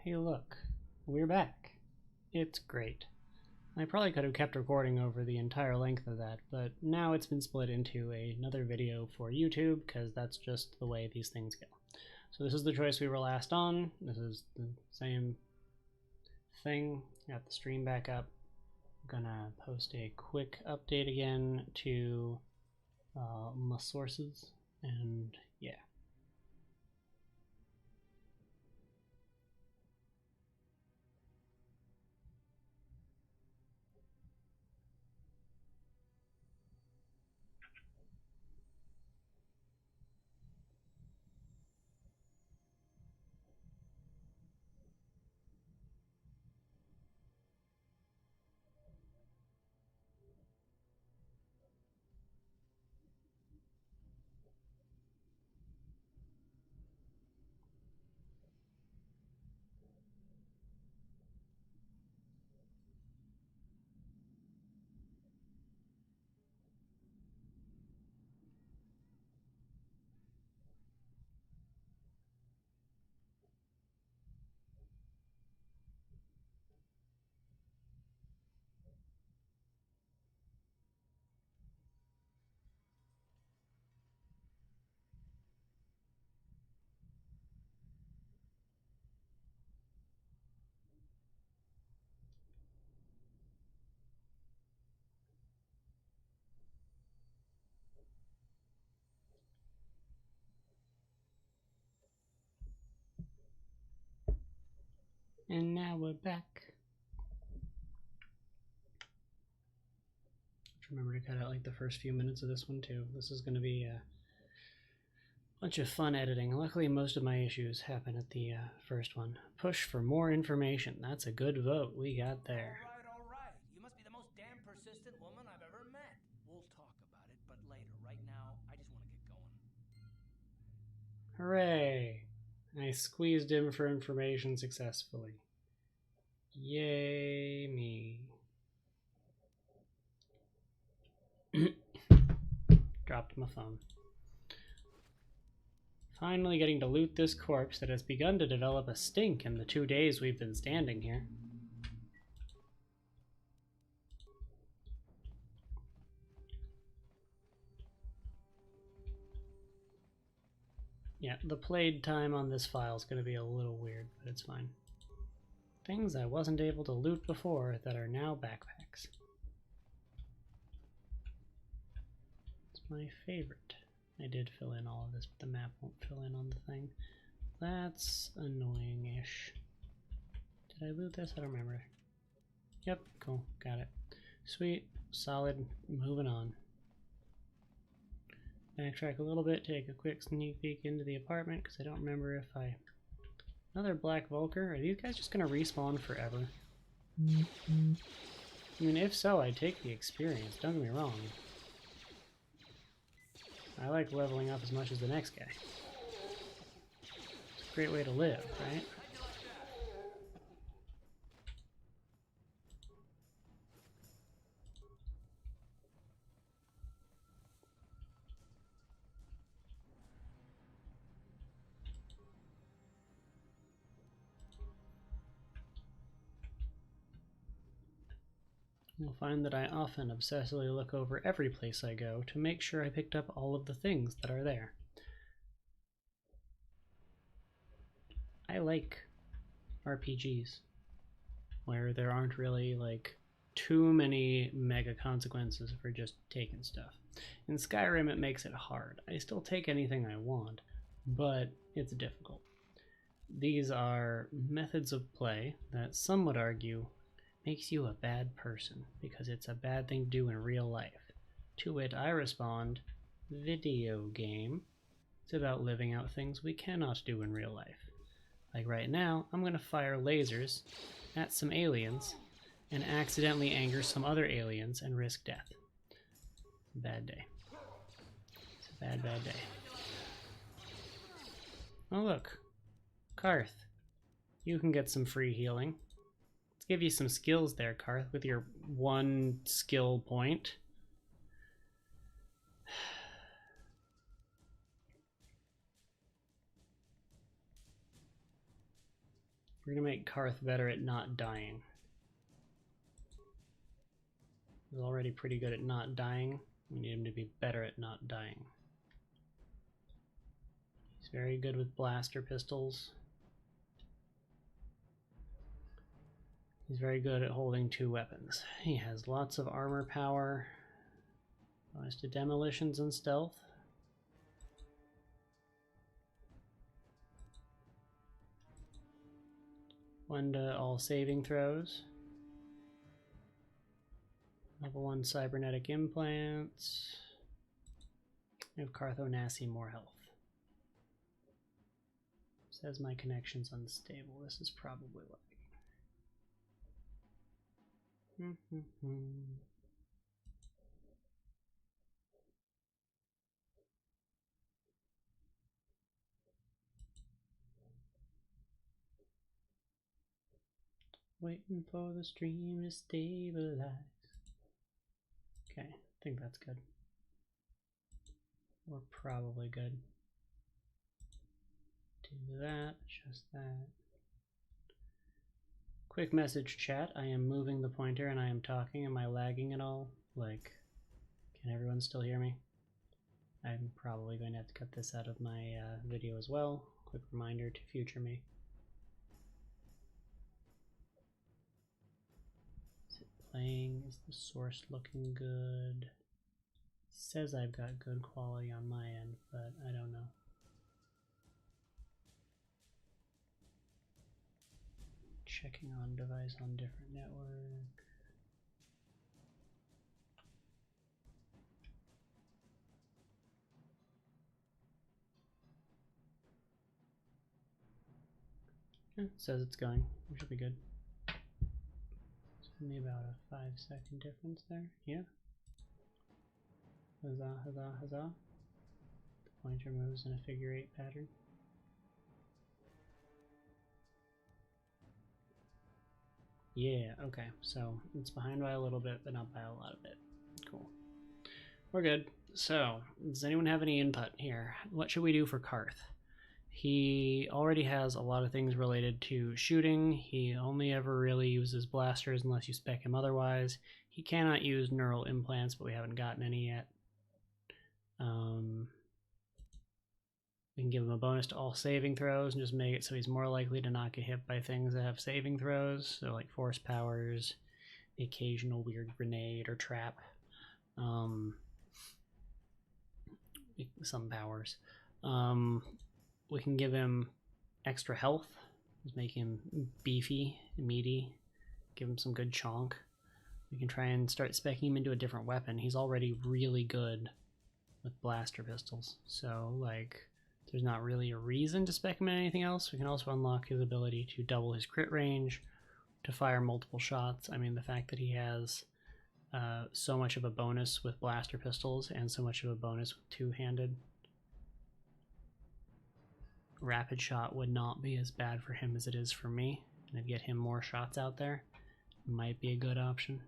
Hey look, we're back. It's great. I probably could have kept recording over the entire length of that, but now it's been split into another video for YouTube because that's just the way these things go. So this is the choice we were last on. This is the same thing. Got the stream back up. I'm gonna post a quick update again to my sources, and yeah. And now we're back. Remember to cut out like the first few minutes of this one too. This is going to be a bunch of fun editing. Luckily, most of my issues happen at the first one. Push for more information. That's a good vote we got there. All right. You must be the most damn persistent woman I've ever met. We'll talk about it, but later. Right now, I just want to get going. Hooray! I squeezed in for information successfully. Yay me. Dropped my phone. Finally getting to loot this corpse that has begun to develop a stink in the 2 days we've been standing here. Yeah, the played time on this file is going to be a little weird, but it's fine. Things I wasn't able to loot before that are now backpacks. It's my favorite. I did fill in all of this, but the map won't fill in on the thing. That's annoying-ish. Did I loot this? I don't remember. Yep, cool, got it. Sweet, solid, moving on. Backtrack a little bit, take a quick sneak peek into the apartment, because I don't remember if I... Another Black Vulker? Are these guys just going to respawn forever? I mean, if so, I'd take the experience, don't get me wrong. I like leveling up as much as the next guy. It's a great way to live, right? You'll find that I often obsessively look over every place I go to make sure I picked up all of the things that are there. I like RPGs where there aren't really like too many mega consequences for just taking stuff. In Skyrim it makes it hard. I still take anything I want, but it's difficult. These are methods of play that some would argue makes you a bad person because it's a bad thing to do in real life. To which I respond, video game. It's about living out things we cannot do in real life. Like right now, I'm gonna fire lasers at some aliens and accidentally anger some other aliens and risk death. Bad day. It's a bad, bad day. Oh look, Karth. You can get some free healing. Give you some skills there, Karth, with your 1 skill point. We're gonna make Karth better at not dying. He's already pretty good at not dying. We need him to be better at not dying. He's very good with blaster pistols. He's very good at holding 2 weapons. He has lots of armor power. Bonus to demolitions and stealth. One to all saving throws. Level 1 cybernetic implants. We have Carthonasi more health. Says my connection's unstable. This is probably lagging. Waiting for the stream to stabilize. Okay, I think that's good. We're probably good. Do that, just that. Quick message chat, I am moving the pointer and I am talking. Am I lagging at all? Like, can everyone still hear me? I'm probably going to have to cut this out of my video as well. Quick reminder to future me. Is it playing? Is the source looking good? It says I've got good quality on my end, but I don't know. Checking on device on different network. Yeah, it says it's going. We should be good. It's only about a 5-second difference there. Yeah. Huzzah, huzzah, huzzah. The pointer moves in a figure 8 pattern. Yeah, okay, so it's behind by a little bit, but not by a lot of it. Cool. We're good. So, does anyone have any input here? What should we do for Karth? He already has a lot of things related to shooting. He only ever really uses blasters unless you spec him otherwise. He cannot use neural implants, but we haven't gotten any yet. We can give him a bonus to all saving throws and just make it so he's more likely to not get hit by things that have saving throws. So like force powers, the occasional weird grenade or trap. Some powers. We can give him extra health. Just make him beefy, meaty. Give him some good chonk. We can try and start speccing him into a different weapon. He's already really good with blaster pistols. So like, there's not really a reason to spec him in anything else. We can also unlock his ability to double his crit range, to fire multiple shots. I mean, the fact that he has so much of a bonus with blaster pistols and so much of a bonus with two-handed. Rapid shot would not be as bad for him as it is for me. And to get him more shots out there might be a good option.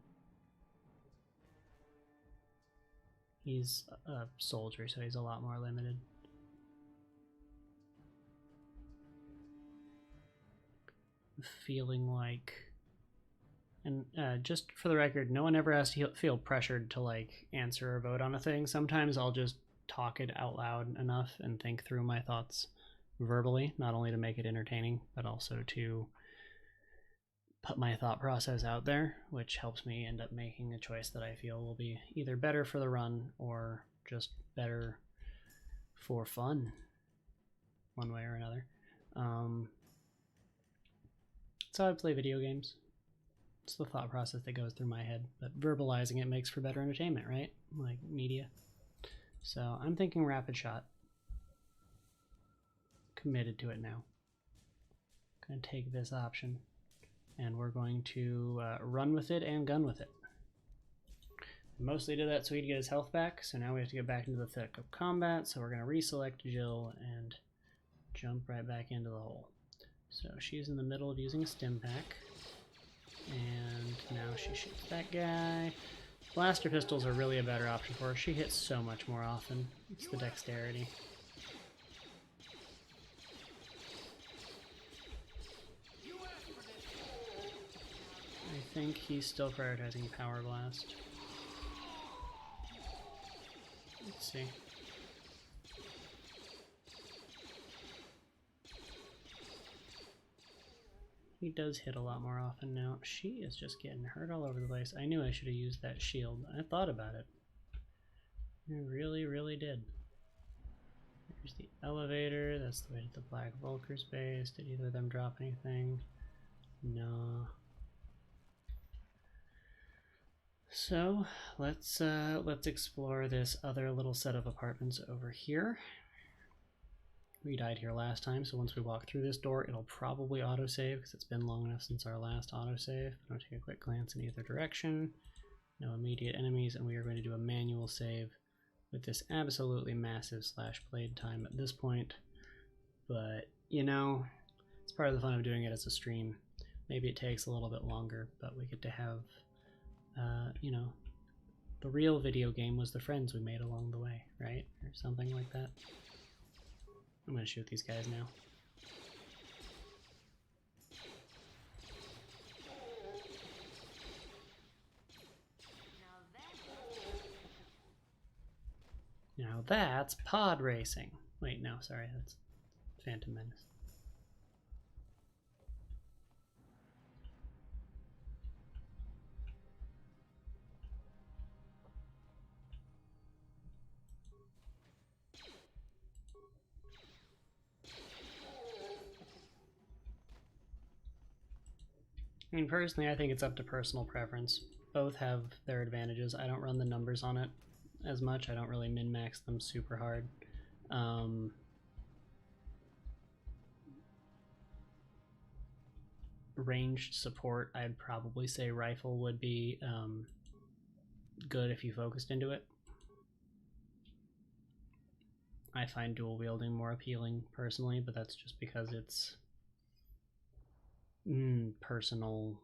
He's a soldier, so he's a lot more limited. Feeling like, and just for the record, no one ever has to feel pressured to like answer or vote on a thing. Sometimes I'll just talk it out loud enough and think through my thoughts verbally, not only to make it entertaining, but also to put my thought process out there, which helps me end up making a choice that I feel will be either better for the run or just better for fun, one way or another. That's how I play video games. It's the thought process that goes through my head, but verbalizing it makes for better entertainment, right? Like media. So I'm thinking rapid shot. Committed to it now. Gonna take this option, and we're going to run with it and gun with it. Mostly did that so he'd get his health back, so now we have to get back into the thick of combat, so we're gonna reselect Jill and jump right back into the hole. So she's in the middle of using a stim pack, and now she shoots that guy. Blaster pistols are really a better option for her. She hits so much more often. It's the dexterity. think he's still prioritizing Power Blast. Let's see. He does hit a lot more often now. She is just getting hurt all over the place. I knew I should have used that shield. I thought about it. I really, really did. Here's the elevator. That's the way to the Black Vulker's base. Did either of them drop anything? No. So let's explore this other little set of apartments over here. We died here last time, so once we walk through this door, it'll probably autosave because it's been long enough since our last autosave. I'm going to take a quick glance in either direction. No immediate enemies, and we are going to do a manual save with this absolutely massive slash played time at this point. But, you know, it's part of the fun of doing it as a stream. Maybe it takes a little bit longer, but we get to have, you know, the real video game was the friends we made along the way, right? Or something like that. I'm gonna shoot these guys now. Now that's pod racing. Wait, no, sorry, that's Phantom Menace. I mean, personally, I think it's up to personal preference. Both have their advantages. I don't run the numbers on it as much. I don't really min-max them super hard. Ranged support, I'd probably say rifle would be good if you focused into it. I find dual wielding more appealing personally, but that's just because it's personal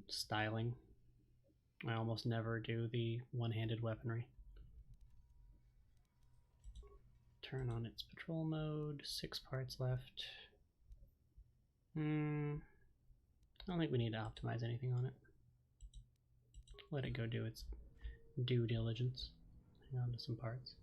styling. I almost never do the one-handed weaponry. Turn on its patrol mode. 6 parts left. I don't think we need to optimize anything on it. Let it go do its due diligence. Hang on to some parts.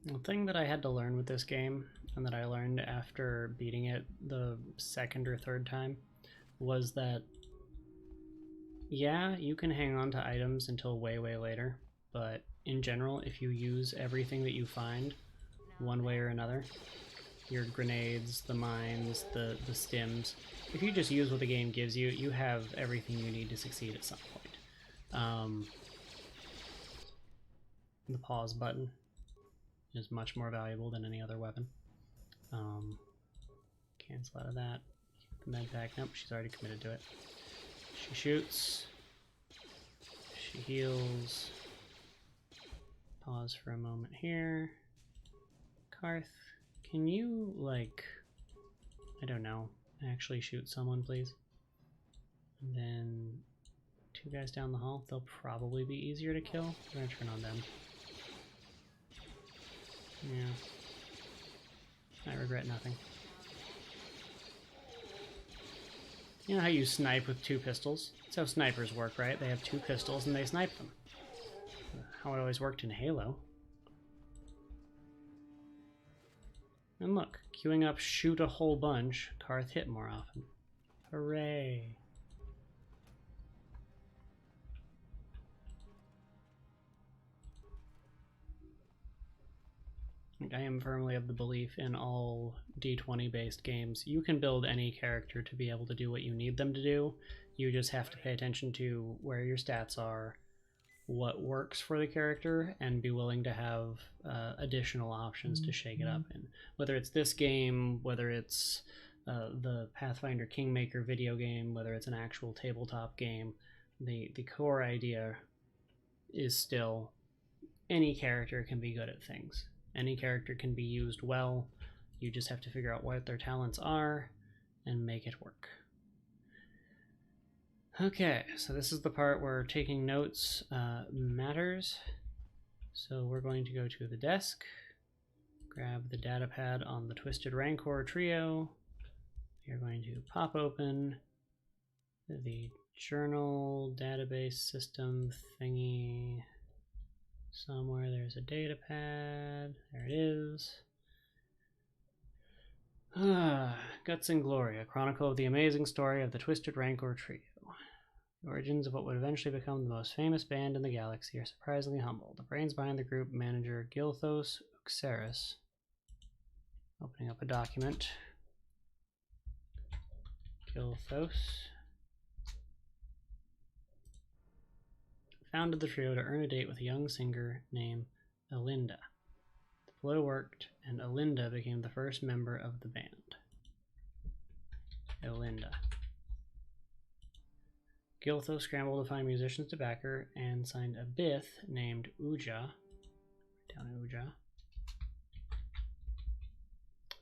The thing that I had to learn with this game, and that I learned after beating it the second or third time, was that, yeah, you can hang on to items until way, way later, but in general, if you use everything that you find one way or another, your grenades, the mines, the stims, if you just use what the game gives you, you have everything you need to succeed at some point. The pause button is much more valuable than any other weapon. Cancel out of that. The med pack. Nope, she's already committed to it. She shoots. She heals. Pause for a moment here. Karth, can you, like, I don't know, actually shoot someone, please? And then 2 guys down the hall. They'll probably be easier to kill. We're gonna turn on them. Yeah. I regret nothing. You know how you snipe with 2 pistols? That's how snipers work, right? They have 2 pistols and they snipe them. How it always worked in Halo. And look, queuing up shoot a whole bunch, Karth hit more often. Hooray! I am firmly of the belief in all D20 based games, you can build any character to be able to do what you need them to do. You just have to pay attention to where your stats are, what works for the character, and be willing to have additional options to shake it up in. Whether it's this game, whether it's the Pathfinder Kingmaker video game, whether it's an actual tabletop game, the core idea is still any character can be good at things. Any character can be used well. You just have to figure out what their talents are and make it work. Okay, so this is the part where taking notes matters. So we're going to go to the desk, grab the data pad on the Twisted Rancor trio. You're going to pop open the journal database system thingy. Somewhere there's a data pad. There it is. Guts and Glory, a chronicle of the amazing story of the Twisted Rancor trio. The origins of what would eventually become the most famous band in the galaxy are surprisingly humble. The brains behind the group, manager Gilthos Uxeris. Opening up a document. Gilthos founded the trio to earn a date with a young singer named Elinda. The ploy worked, and Elinda became the first member of the band. Elinda. Gilthos scrambled to find musicians to back her and signed a bith named Uja. Down Uja.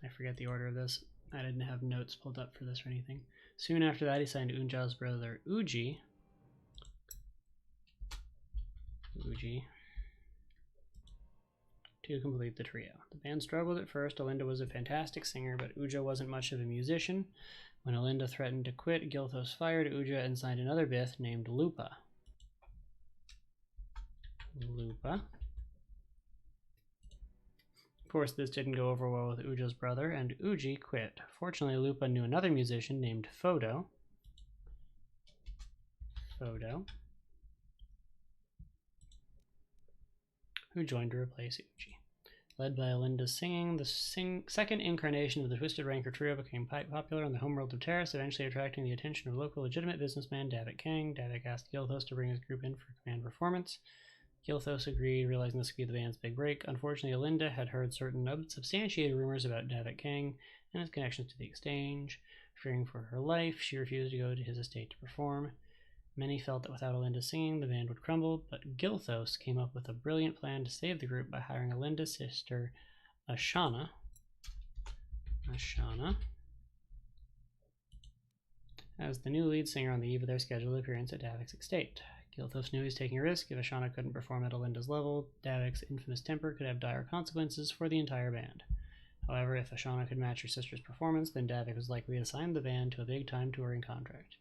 I forget the order of this. I didn't have notes pulled up for this or anything. Soon after that, he signed Uja's brother Uji. To complete the trio. The band struggled at first. Elinda was a fantastic singer, but Uja wasn't much of a musician. When Elinda threatened to quit, Gilthos fired Uja and signed another bith named Lupa. Of course, this didn't go over well with Uja's brother, and Uji quit. Fortunately, Lupa knew another musician named Fodo. Who joined to replace Uji. Led by Elinda's singing, the second incarnation of the Twisted Rancor trio became popular on the homeworld of Taris, eventually attracting the attention of local legitimate businessman Davik Kang. Davik asked Gilthos to bring his group in for command performance. Gilthos agreed, realizing this would be the band's big break. Unfortunately, Elinda had heard certain unsubstantiated rumors about Davik Kang and his connections to the exchange. Fearing for her life, she refused to go to his estate to perform. Many felt that without Elinda singing, the band would crumble, but Gilthos came up with a brilliant plan to save the group by hiring Elinda's sister, Ashana, as the new lead singer on the eve of their scheduled appearance at Davik's estate. Gilthos knew he was taking a risk. If Ashana couldn't perform at Elinda's level, Davik's infamous temper could have dire consequences for the entire band. However, if Ashana could match her sister's performance, then Davik was likely to sign the band to a big-time touring contract.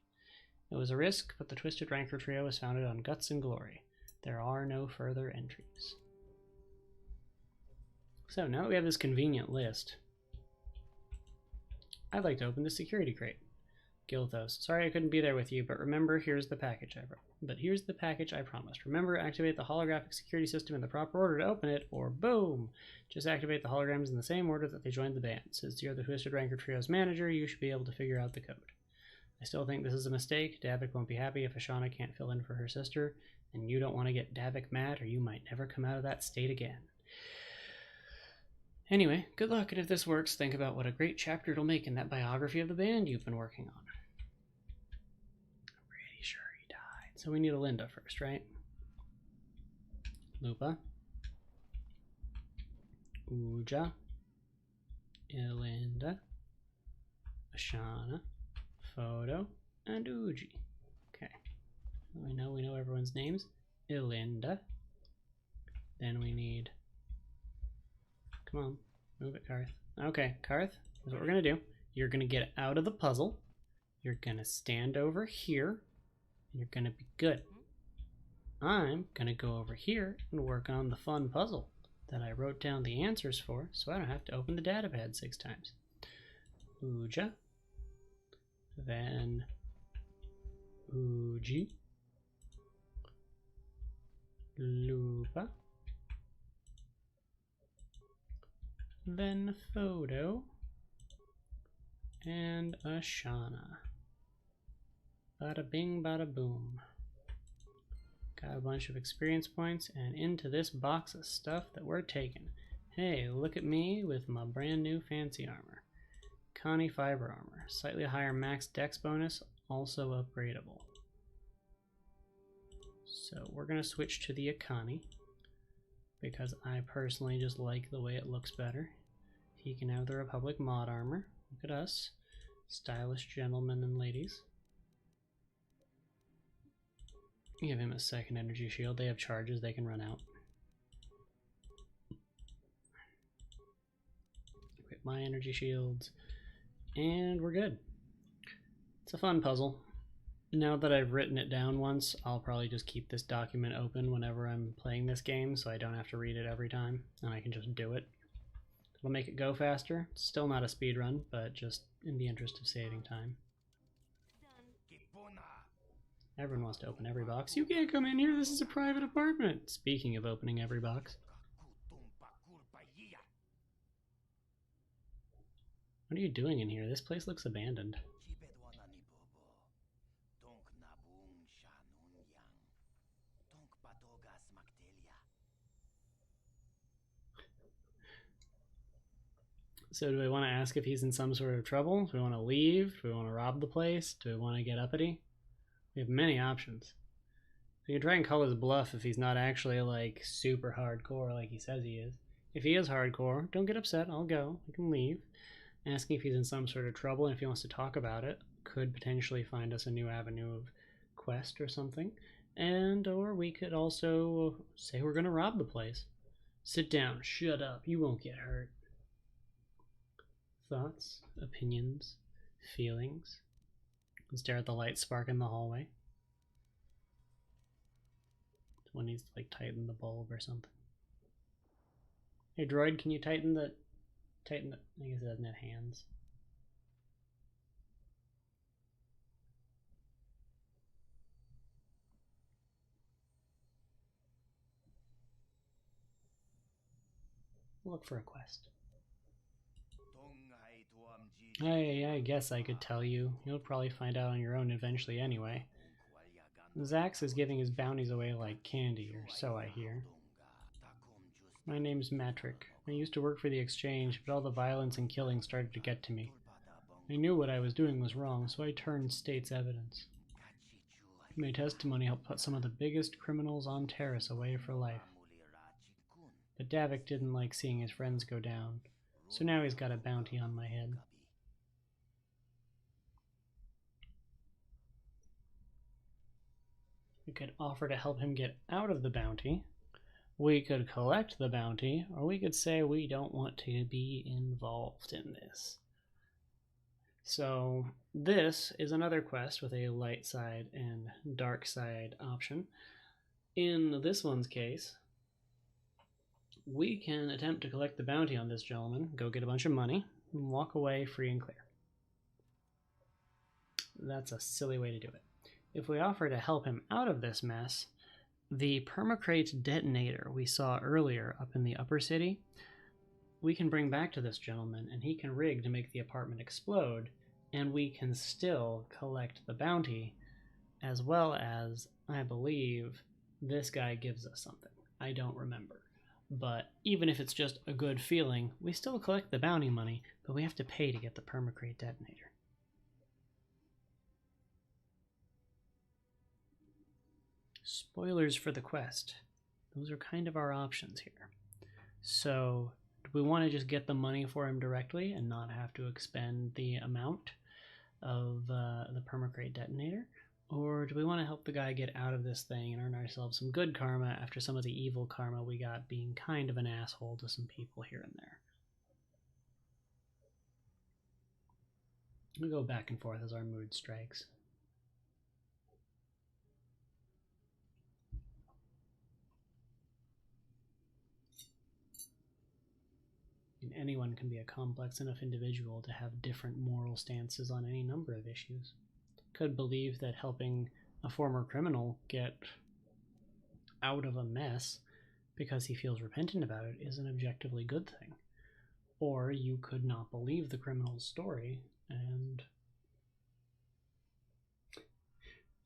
It was a risk, but the Twisted Rancor trio was founded on guts and glory. There are no further entries. So now that we have this convenient list, I'd like to open the security crate. Gilthos, sorry I couldn't be there with you, but remember, here's the package I promised. Remember, activate the holographic security system in the proper order to open it, or boom! Just activate the holograms in the same order that they joined the band. Since you're the Twisted Rancor trio's manager, you should be able to figure out the code. I still think this is a mistake. Davik won't be happy if Ashana can't fill in for her sister, and you don't want to get Davik mad or you might never come out of that state again. Anyway, good luck, and if this works, think about what a great chapter it'll make in that biography of the band you've been working on. I'm pretty sure he died. So we need Elinda first, right? Lupa. Uja. Elinda. Ashana. Fodo. And Uji. Okay. We know everyone's names. Elinda. Then we need... Come on, move it, Karth. Okay, Karth, here's what we're gonna do. You're gonna get out of the puzzle. You're gonna stand over here, and you're gonna be good. I'm gonna go over here and work on the fun puzzle that I wrote down the answers for, so I don't have to open the datapad 6 times. Uja, then Uji, Lupa, then Fodo, and Ashana. Bada bing, bada boom. Got a bunch of experience points, and into this box of stuff that we're taking. Hey, look at me with my brand new fancy armor. Connie fiber armor. Slightly higher max dex bonus, also upgradable. So we're going to switch to the Akani. because I personally just like the way it looks better. He can have the Republic mod armor. Look at us, stylish gentlemen and ladies. Give him a second energy shield. They have charges they can run out. Equip my energy shields, and we're good. It's a fun puzzle. Now that I've written it down once, I'll probably just keep this document open whenever I'm playing this game so I don't have to read it every time, and I can just do it. It'll make it go faster. It's still not a speed run, but just in the interest of saving time. Everyone wants to open every box. You can't come in here, this is a private apartment. Speaking of opening every box. What are you doing in here? This place looks abandoned. So do we want to ask if he's in some sort of trouble? Do we want to leave? Do we want to rob the place? Do we want to get uppity? We have many options. We can try and call his bluff if he's not actually like super hardcore like he says he is. If he is hardcore, don't get upset, I'll go. We can leave. Asking if he's in some sort of trouble and if he wants to talk about it could potentially find us a new avenue of quest or something. And or we could also say we're gonna rob the place. Sit down, shut up, you won't get hurt. Thoughts, opinions, feelings. And stare at the light spark in the hallway. Someone needs to like tighten the bulb or something. Hey droid, can you tighten the I guess it doesn't have hands. Look for a quest. I guess I could tell you. You'll probably find out on your own eventually anyway. Zax is giving his bounties away like candy, or so I hear. My name's Matrick. I used to work for the Exchange, but all the violence and killing started to get to me. I knew what I was doing was wrong, so I turned state's evidence. My testimony helped put some of the biggest criminals on Taris away for life. But Davik didn't like seeing his friends go down, so now he's got a bounty on my head. We could offer to help him get out of the bounty. We could collect the bounty, or we could say we don't want to be involved in this. So this is another quest with a light side and dark side option. In this one's case, we can attempt to collect the bounty on this gentleman, go get a bunch of money, and walk away free and clear. That's a silly way to do it. If we offer to help him out of this mess, the permacrate detonator we saw earlier up in the upper city, we can bring back to this gentleman, and he can rig to make the apartment explode, and we can still collect the bounty, as well as, I believe, this guy gives us something. I don't remember. But even if it's just a good feeling, we still collect the bounty money, but we have to pay to get the permacrate detonator. Spoilers for the quest. Those are kind of our options here. So, do we want to just get the money for him directly and not have to expend the amount of the permacrate detonator? Or do we want to help the guy get out of this thing and earn ourselves some good karma after some of the evil karma we got being kind of an asshole to some people here and there? We go back and forth as our mood strikes. Anyone can be a complex enough individual to have different moral stances on any number of issues. Could believe that helping a former criminal get out of a mess because he feels repentant about it is an objectively good thing. Or you could not believe the criminal's story and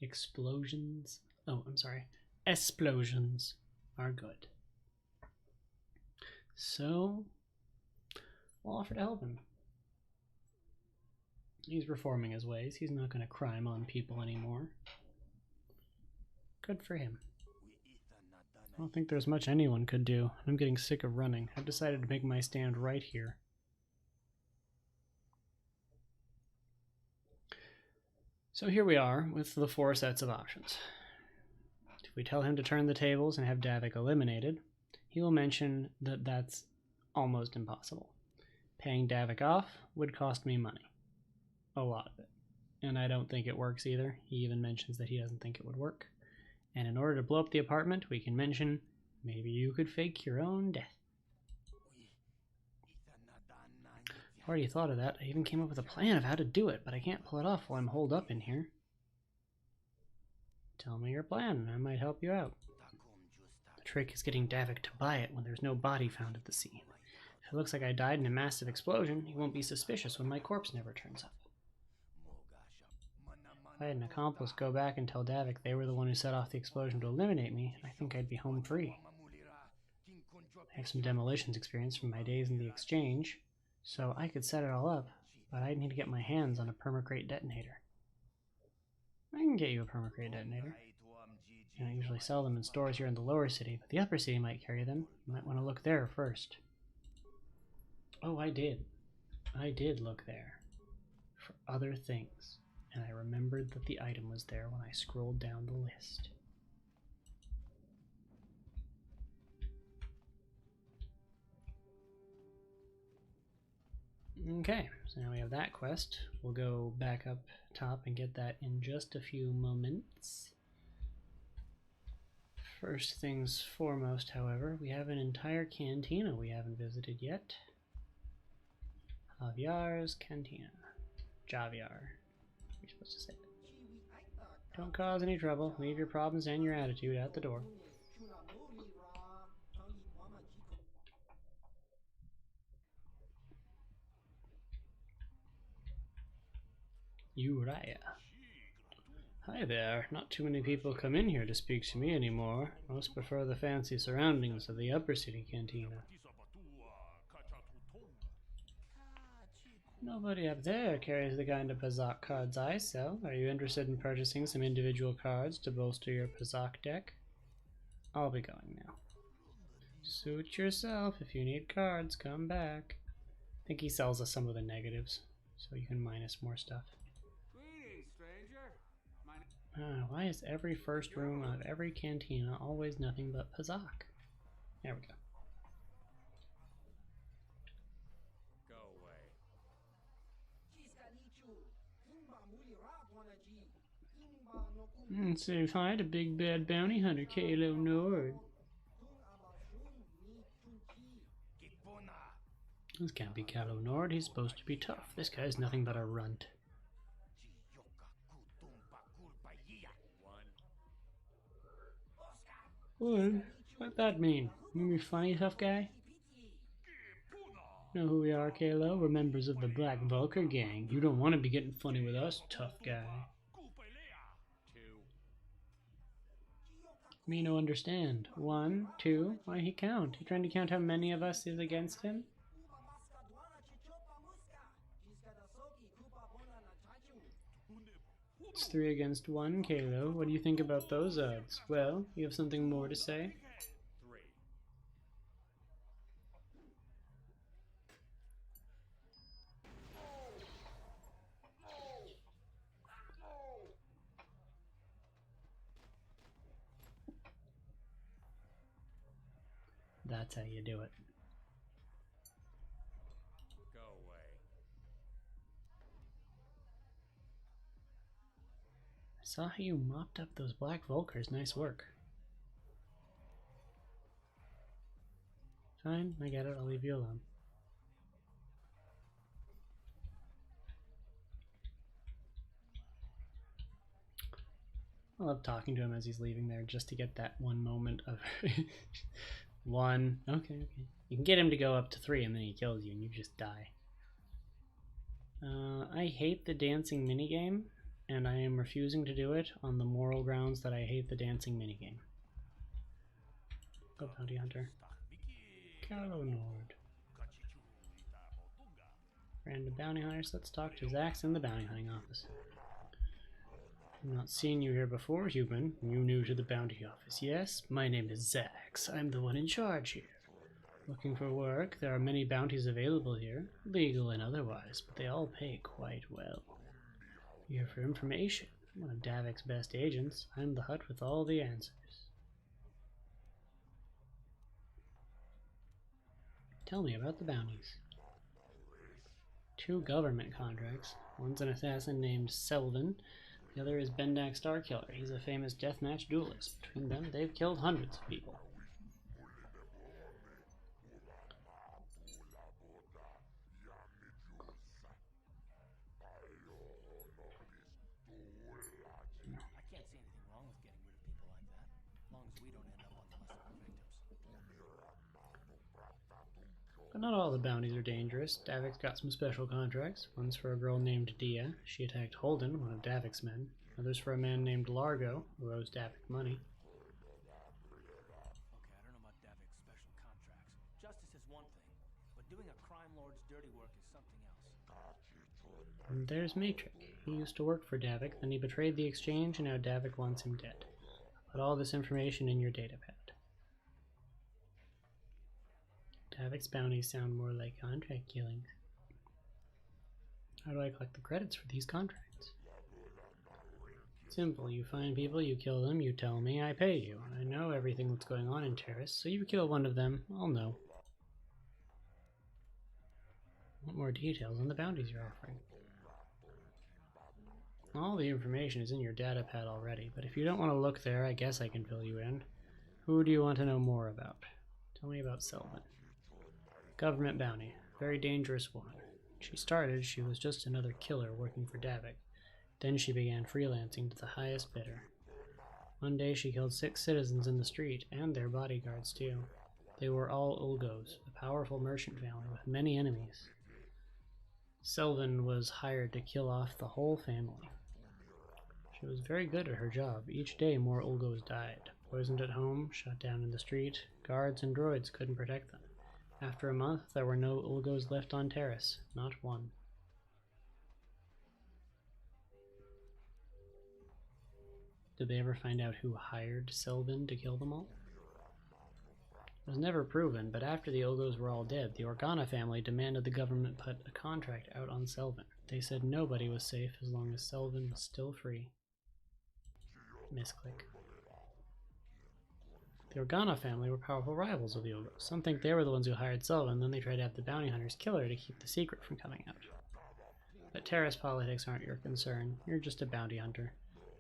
explosions are good. So we'll offer to help him. He's reforming his ways. He's not going to crime on people anymore. Good for him. I don't think there's much anyone could do. I'm getting sick of running. I've decided to make my stand right here. So here we are with the 4 sets of options. If we tell him to turn the tables and have Davik eliminated, he will mention that that's almost impossible. Paying Davik off would cost me money. A lot of it. And I don't think it works either. He even mentions that he doesn't think it would work. And in order to blow up the apartment, we can mention, maybe you could fake your own death. I already thought of that. I even came up with a plan of how to do it, but I can't pull it off while I'm holed up in here. Tell me your plan, and I might help you out. The trick is getting Davik to buy it when there's no body found at the scene. If it looks like I died in a massive explosion, he won't be suspicious when my corpse never turns up. If I had an accomplice go back and tell Davik they were the one who set off the explosion to eliminate me, I think I'd be home free. I have some demolitions experience from my days in the exchange, so I could set it all up, but I'd need to get my hands on a permacrate detonator. I can get you a permacrate detonator. I don't usually sell them in stores here in the lower city, but the upper city might carry them. You might want to look there first. Oh, I did. I did look there. For other things. And I remembered that the item was there when I scrolled down the list. Okay, so now we have that quest. We'll go back up top and get that in just a few moments. First things foremost, however, we have an entire cantina we haven't visited yet. Javier's Cantina. Javier. You're supposed to say it. Don't cause any trouble. Leave your problems and your attitude at the door. Uriah. Hi there. Not too many people come in here to speak to me anymore. Most prefer the fancy surroundings of the upper city cantina. Nobody up there carries the kind of Pazak cards I sell. Are you interested in purchasing some individual cards to bolster your Pazak deck? I'll be going now. Suit yourself. If you need cards, come back. I think he sells us some of the negatives, so you can minus more stuff. Greetings, stranger. Why is every first room of every cantina always nothing but Pazak? There we go. Go away. Say hi to Big Bad Bounty Hunter Kalo Nord. This can't be Kalo Nord. He's supposed to be tough. This guy's nothing but a runt. What? What'd that mean? You mean funny, tough guy? Know who we are, Kalo? We're members of the Black Vulcar gang. You don't want to be getting funny with us, tough guy. Me no understand. 1, 2. Why he count? He trying to count how many of us is against him? It's 3 against 1, Kalo. What do you think about those odds? Well, you have something more to say? 3. That's how you do it. Go away. I saw how you mopped up those Black Vulcars. Nice work. Fine, I get it. I'll leave you alone. I love talking to him as he's leaving there just to get that one moment of 1. Okay. You can get him to go up to 3 and then he kills you and you just die. I hate the dancing minigame, and I am refusing to do it on the moral grounds that I hate the dancing minigame. Go, Bounty Hunter. Kalo Nord. Random bounty hunters. Let's talk to Zax in the bounty hunting office. I've not seen you here before, human. You new to the bounty office, yes? My name is Zax. I'm the one in charge here. Looking for work? There are many bounties available here, legal and otherwise, but they all pay quite well. Here for information. One of Davik's best agents. I'm the hut with all the answers. Tell me about the bounties. 2 government contracts. One's an assassin named Selvin. The other is Bendak Starkiller. He's a famous deathmatch duelist. Between them, they've killed hundreds of people. I can't see anything wrong with getting rid of people like that, as long as we don't end up on the list of our victims. But not all the bounties are dangerous. Davik's got some special contracts. One's for a girl named Dia. She attacked Holden, one of Davik's men. Others for a man named Largo, who owes Davik money. Okay, I don't know about Davik's special contracts. Justice is one thing, but doing a crime lord's dirty work is something else. And there's Matrix. He used to work for Davik, then he betrayed the exchange, and now Davik wants him dead. Put all this information in your datapad. Davik's bounties sound more like contract killings. How do I collect the credits for these contracts? Simple. You find people, you kill them, you tell me, I pay you. I know everything that's going on in Taris, so you kill one of them, I'll know. Want more details on the bounties you're offering? All the information is in your datapad already, but if you don't want to look there, I guess I can fill you in. Who do you want to know more about? Tell me about Selvin. Government bounty. Very dangerous woman. When she started, she was just another killer working for Davik. Then she began freelancing to the highest bidder. One day she killed 6 citizens in the street, and their bodyguards too. They were all Ulgos, a powerful merchant family with many enemies. Selvin was hired to kill off the whole family. She was very good at her job. Each day more Ulgos died. Poisoned at home, shot down in the street. Guards and droids couldn't protect them. After a month, there were no Ulgos left on Taris. Not one. Did they ever find out who hired Selvin to kill them all? It was never proven, but after the Ulgos were all dead, the Organa family demanded the government put a contract out on Selvin. They said nobody was safe as long as Selvin was still free. Misclick. The Organa family were powerful rivals of the Ulgos. Some think they were the ones who hired Selvin, then they tried to have the bounty hunters kill her to keep the secret from coming out. But Taris politics aren't your concern. You're just a bounty hunter.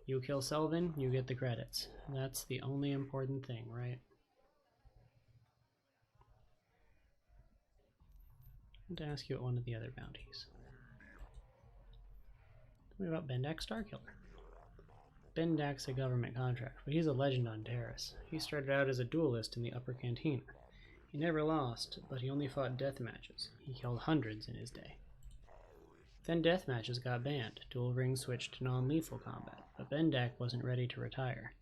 You kill Selvin, you get the credits. That's the only important thing, right? I want to ask you about one of the other bounties. Tell me about Bendak Starkiller. Bendak's a government contract, but he's a legend on Taris. He started out as a duelist in the Upper Cantina. He never lost, but he only fought death matches. He killed hundreds in his day. Then death matches got banned. Duel rings switched to non-lethal combat, but Bendak wasn't ready to retire.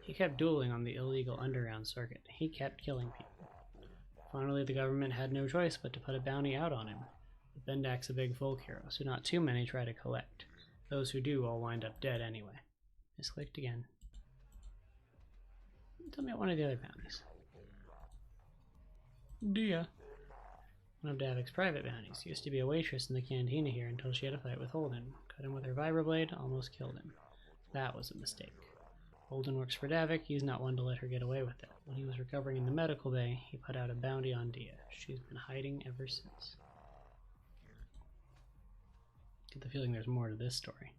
He kept dueling on the illegal underground circuit. He kept killing people. Finally, the government had no choice but to put a bounty out on him. But Bendak's a big folk hero, so not too many try to collect. Those who do all wind up dead anyway. Misclicked again. Tell me about one of the other bounties. Dia. One of Davik's private bounties. Used to be a waitress in the cantina here until she had a fight with Holden. Cut him with her vibroblade, almost killed him. That was a mistake. Holden works for Davik, he's not one to let her get away with it. When he was recovering in the medical bay, he put out a bounty on Dia. She's been hiding ever since. Get the feeling there's more to this story.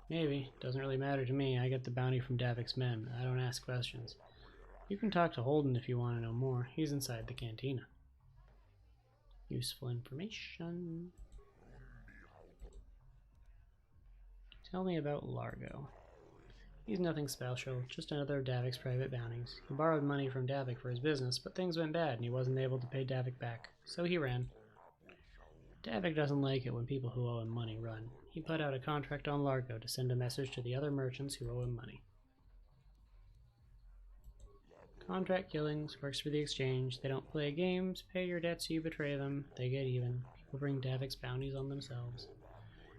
Maybe. Doesn't really matter to me. I get the bounty from Davik's men. I don't ask questions. You can talk to Holden if you want to know more. He's inside the cantina. Useful information. Tell me about Largo. He's nothing special, just another of Davik's private bounties. He borrowed money from Davik for his business, but things went bad and he wasn't able to pay Davik back, so he ran. Davik doesn't like it when people who owe him money run. He put out a contract on Largo to send a message to the other merchants who owe him money. Contract killings, works for the exchange. They don't play games, pay your debts, you betray them, they get even. People bring Davik's bounties on themselves.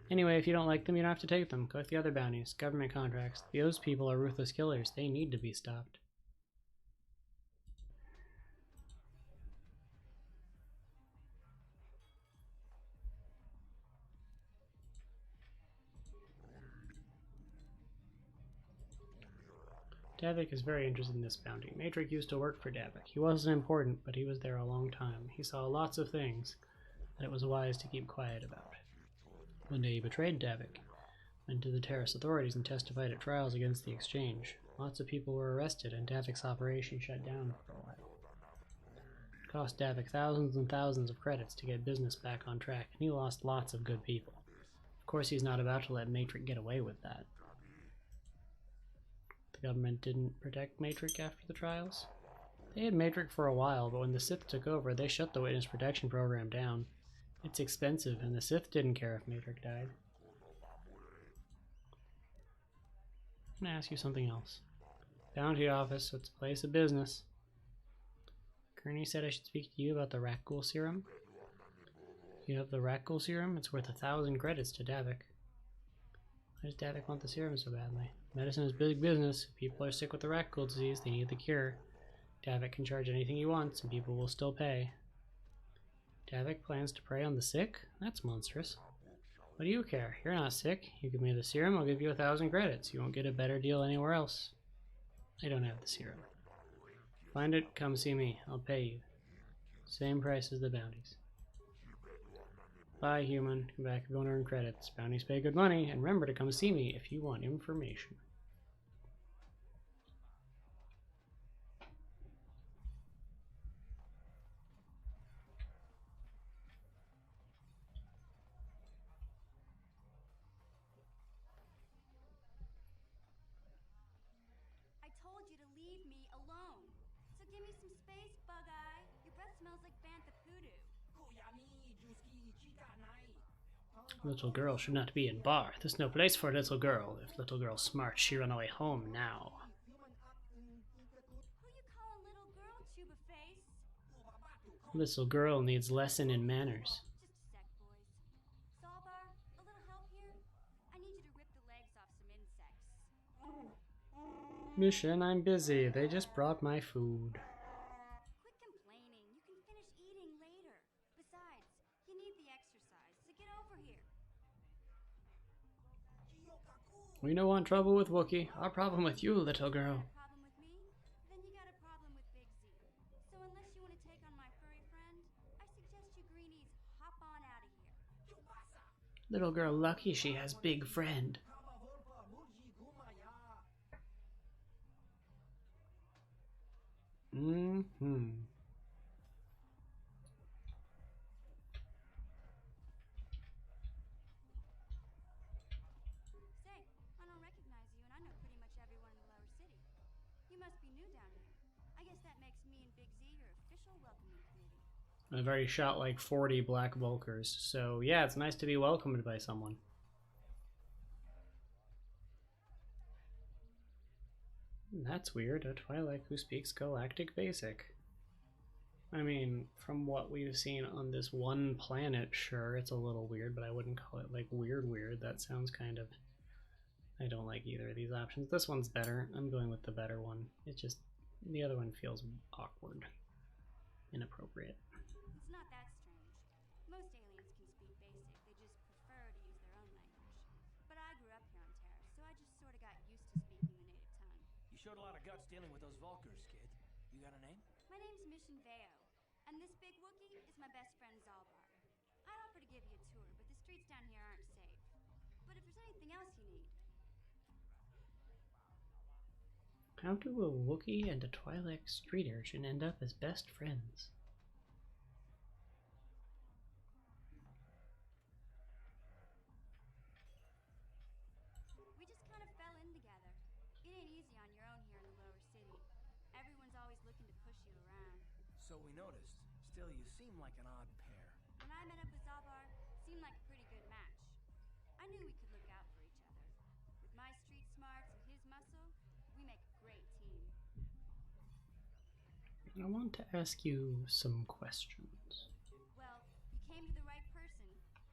Anyway, if you don't like them, you don't have to take them. Collect the other bounties. Government contracts. Those people are ruthless killers. They need to be stopped. Davik is very interested in this bounty. Matrix used to work for Davik. He wasn't important, but he was there a long time. He saw lots of things that it was wise to keep quiet about. One day he betrayed Davik, went to the Taris authorities and testified at trials against the exchange. Lots of people were arrested and Davik's operation shut down for a while. It cost Davik thousands and thousands of credits to get business back on track, and he lost lots of good people. Of course, he's not about to let Matrix get away with that. The government didn't protect Matrix after the trials. They had Matrix for a while, but when the Sith took over, they shut the witness protection program down. It's expensive, and the Sith didn't care if Matrix died. I'm gonna ask you something else. Bounty office, it's a place of business. Kearney said I should speak to you about the Rakghoul serum. You have the Rakghoul serum? It's worth 1,000 credits to Davik. Why does Davik want the serum so badly? Medicine is big business. If people are sick with the Rakghoul disease, they need the cure. Davik can charge anything he wants, and people will still pay. Davik plans to prey on the sick? That's monstrous. What do you care? You're not sick. You give me the serum, I'll give you 1,000 credits. You won't get a better deal anywhere else. I don't have the serum. Find it, come see me. I'll pay you. Same price as the bounties. Bye, human. Come back if you want to earn credits. Bounties pay good money, and remember to come see me if you want information. I told you to leave me alone. So give me some space, Bug-Eye. Your breath smells like bantha poodoo. Little girl should not be in bar. There's no place for a little girl. If little girl's smart, she run away home now. Who you calling little girl, Tuba Face? Little girl needs lesson in manners. Just a sec, boys. Zalbar, a little help here? I need you to rip the legs off some insects. Mission, I'm busy. They just brought my food. Quit complaining. You can finish eating later. Besides, you need the exercise, so get over here. We don't want trouble with Wookiee. Our problem with you, little girl. Problem with me? Then you got a problem with Big Z. So unless you want to take on my furry friend, I suggest you greenies hop on out of here. Little girl lucky she has big friend. Say, I don't recognize you, and I know pretty much everyone in the lower city. You must be new down here. I guess that makes me and Big Z your official welcoming committee. I've already shot like 40 black Vulkers, so yeah, it's nice to be welcomed by someone. That's weird, a Twi'lek who speaks Galactic Basic. I mean, from what we've seen on this one planet, sure, it's a little weird, but I wouldn't call it like weird. That sounds kind of... I don't like either of these options. This one's better. I'm going with the better one. It's just, the other one feels awkward. Inappropriate. It's not that strange. Most aliens can speak basic, they just prefer to use their own language. But I grew up here on Taris, so I just sort of got used to speaking the native tongue. You showed a lot of guts dealing with those Vulkars, kid. You got a name? My name's Mission Veo, and this big Wookiee is my best friend Zalbar. I'd offer to give you a tour, but the streets down here aren't safe. But if there's anything else you need... How do a Wookiee and a Twi'lek street urchin end up as best friends? We just kind of fell in together. It ain't easy on your own here in the lower city. Everyone's always looking to push you around. So we noticed. Still, you seem like an odd pair. When I met up with Zalbar, seemed like a pretty good match. I knew we could look out for each other. With my street smarts and his muscle, we make a great team. I want to ask you some questions. Well, you came to the right person.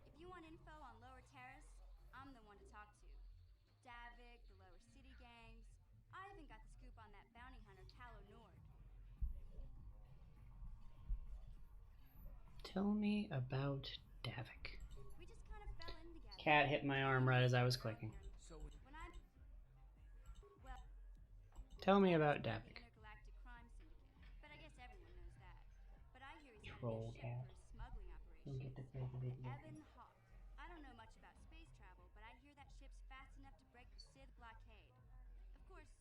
If you want info on Lower Terrace, Tell me about Davik. We just kind of fell in together. Cat hit my arm right as I was clicking. So When I well, Tell me about the Davik. intergalactic crime syndicate, but I guess everyone knows that. But I hear he's got a Troll new ship cat. for his smuggling operation. Don't get to play the big Evan Hawk. I don't know much about space travel, but I hear that ship's fast enough to break the Sith blockade. Of course,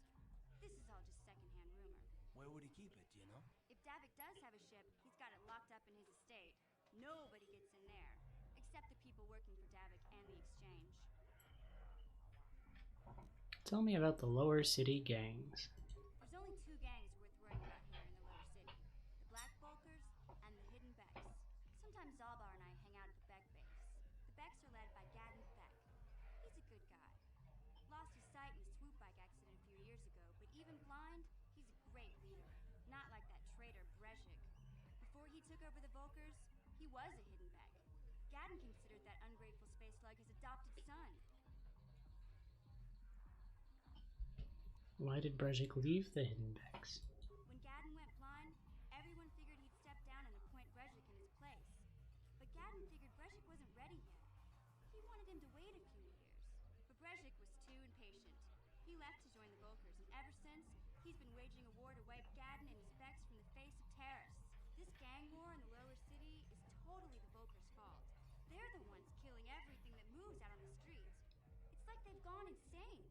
this is all just secondhand rumor. where would he keep it, do you know? If Davik does have a ship, he's got it locked up in his estate. Nobody gets in there, except the people working for Davik and the exchange. Tell me about the lower city gangs. There's only two gangs worth worrying about here in the lower city. The Black Bulkers and the Hidden Becks. Sometimes Zalbar and I hang out at the Beck base. The Becks are led by Gadden Beck. He's a good guy. Lost his sight in a swoop bike accident a few years ago, but even blind, he's a great leader. Not like that traitor Brezhik. Before he took over the Volkers, he was a Hidden Beck. Gadden considered that ungrateful space slug his adopted son. Why did Brezhik leave the Hidden Becks? When Gadden went blind, everyone figured he'd step down and appoint Brezhik in his place. But Gadden figured Brezhik wasn't ready yet. He wanted him to wait a few years. But Brezhik was too impatient. He left to join the Volkers, and ever since, he's been waging a war to wipe Gadden and his Becks from the face of Taris. This gang war in the lower city is totally the Volkers' fault. They're the ones killing everything that moves out on the streets. It's like they've gone insane.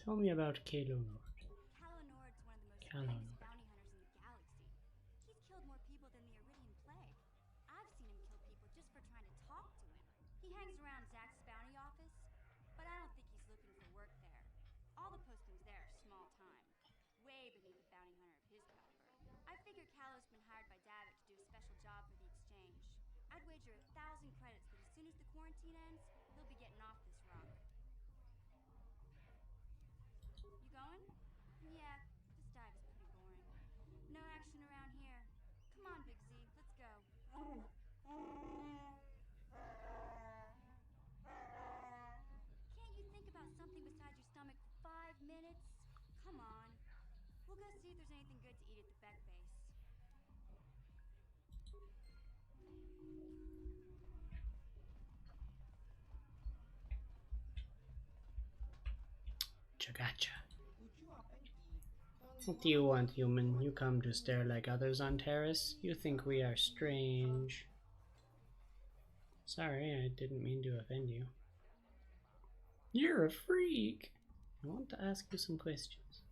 Tell me about Kalonord. Kalanord's one of the most Kalanord. famous bounty hunters in the galaxy. He's killed more people than the Iridian Plague. I've seen him kill people just for trying to talk to him. He hangs around Zack's bounty office, but I don't think he's looking for work there. All the postings there are small time, way beneath a bounty hunter of his caliber. I figure Kalo's been hired by Davik to do a special job for the exchange. I'd wager 1,000 credits that as soon as the quarantine ends, he'll be getting off this rock. You going? Yeah, this dive is pretty boring. No action around here. Come on, Big Z, let's go. Can't you think about something besides your stomach for 5 minutes? Come on. We'll go see if there's anything good to eat at the Beck base. Chagacha. What do you want, human? You come to stare like others on Taris? You think we are strange. Sorry, I didn't mean to offend you. You're a freak! I want to ask you some questions.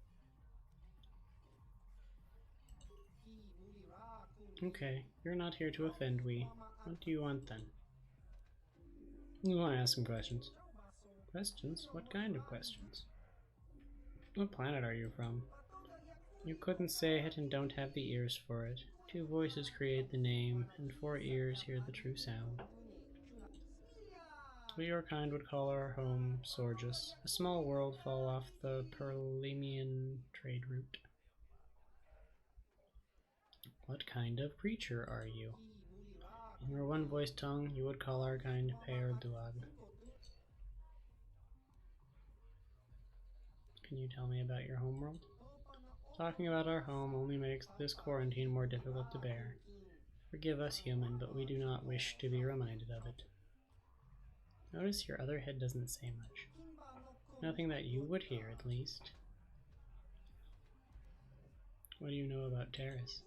Okay, you're not here to offend we. What do you want then? You want to ask some questions. Questions? What kind of questions? What planet are you from? You couldn't say it and don't have the ears for it. 2 voices create the name, and 4 ears hear the true sound. We, your kind, would call our home Sorgus, a small world fall off the Perlemian trade route. What kind of creature are you? In your one-voiced tongue, you would call our kind Pear Duag. Can you tell me about your homeworld? Talking about our home only makes this quarantine more difficult to bear. Forgive us, human, but we do not wish to be reminded of it. Notice your other head doesn't say much. Nothing that you would hear, at least. What do you know about Taris?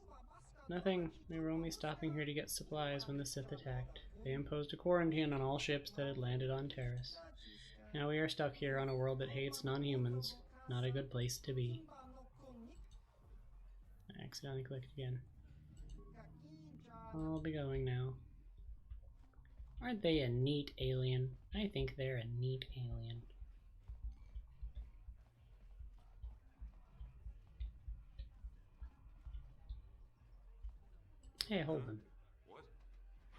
Nothing. We were only stopping here to get supplies when the Sith attacked. They imposed a quarantine on all ships that had landed on Taris. Now we are stuck here on a world that hates non-humans. Not a good place to be. I accidentally clicked again. I'll be going now. Aren't they a neat alien? I think they're a neat alien. Hey, Holden. What?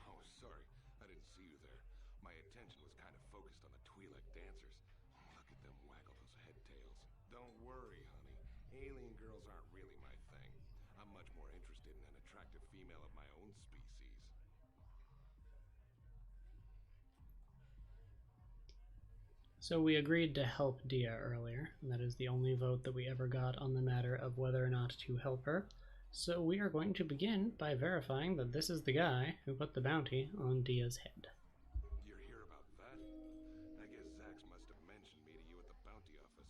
Oh, sorry. I didn't see you there. My attention was kind of focused on the Twi'lek dancers. Look at them waggle those head tails. Don't worry, honey. Alien girls aren't really my thing. I'm much more interested in an attractive female of my own species. So we agreed to help Dia earlier, and that is the only vote that we ever got on the matter of whether or not to help her. So we are going to begin by verifying that this is the guy who put the bounty on Dia's head. You're here about that? I guess Zax must have mentioned me to you at the bounty office.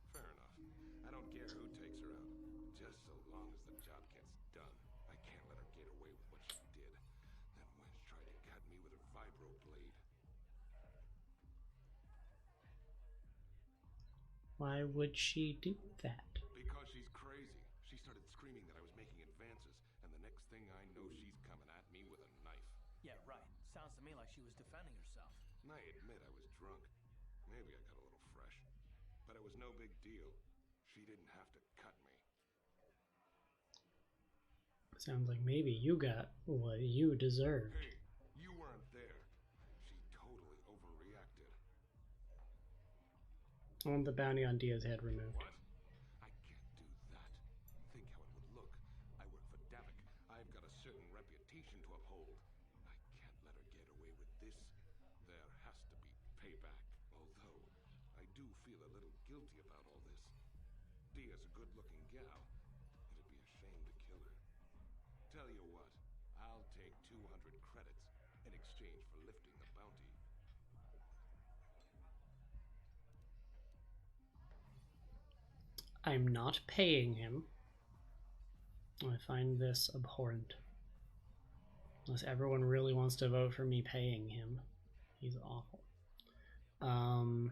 Fair enough. I don't care who takes her out, just so long as the job gets done. I can't let her get away with what she did. That wench tried to cut me with her vibro blade. Why would she do that? Because she's crazy. She started screaming that I was making advances, and the next thing I know, she's coming at me with a knife. Yeah, right. Sounds to me like she was defending herself. And I admit I was drunk. Maybe I got a little fresh. But it was no big deal. She didn't have to cut me. Sounds like maybe you got what you deserved. Hey, you weren't there. She totally overreacted. I want the bounty on Dia's head removed. What? I can't do that. Think how it would look. I work for Davik. I've got a certain reputation to uphold. I can't let her get away with this. There has to be payback. Although, I do feel a little guilty about all this. Dia's a good-looking gal. It'd be a shame to kill her. Tell you what, I'll take 200 credits in exchange for lifting the bounty. I'm not paying him. I find this abhorrent. Unless everyone really wants to vote for me paying him. He's awful. Can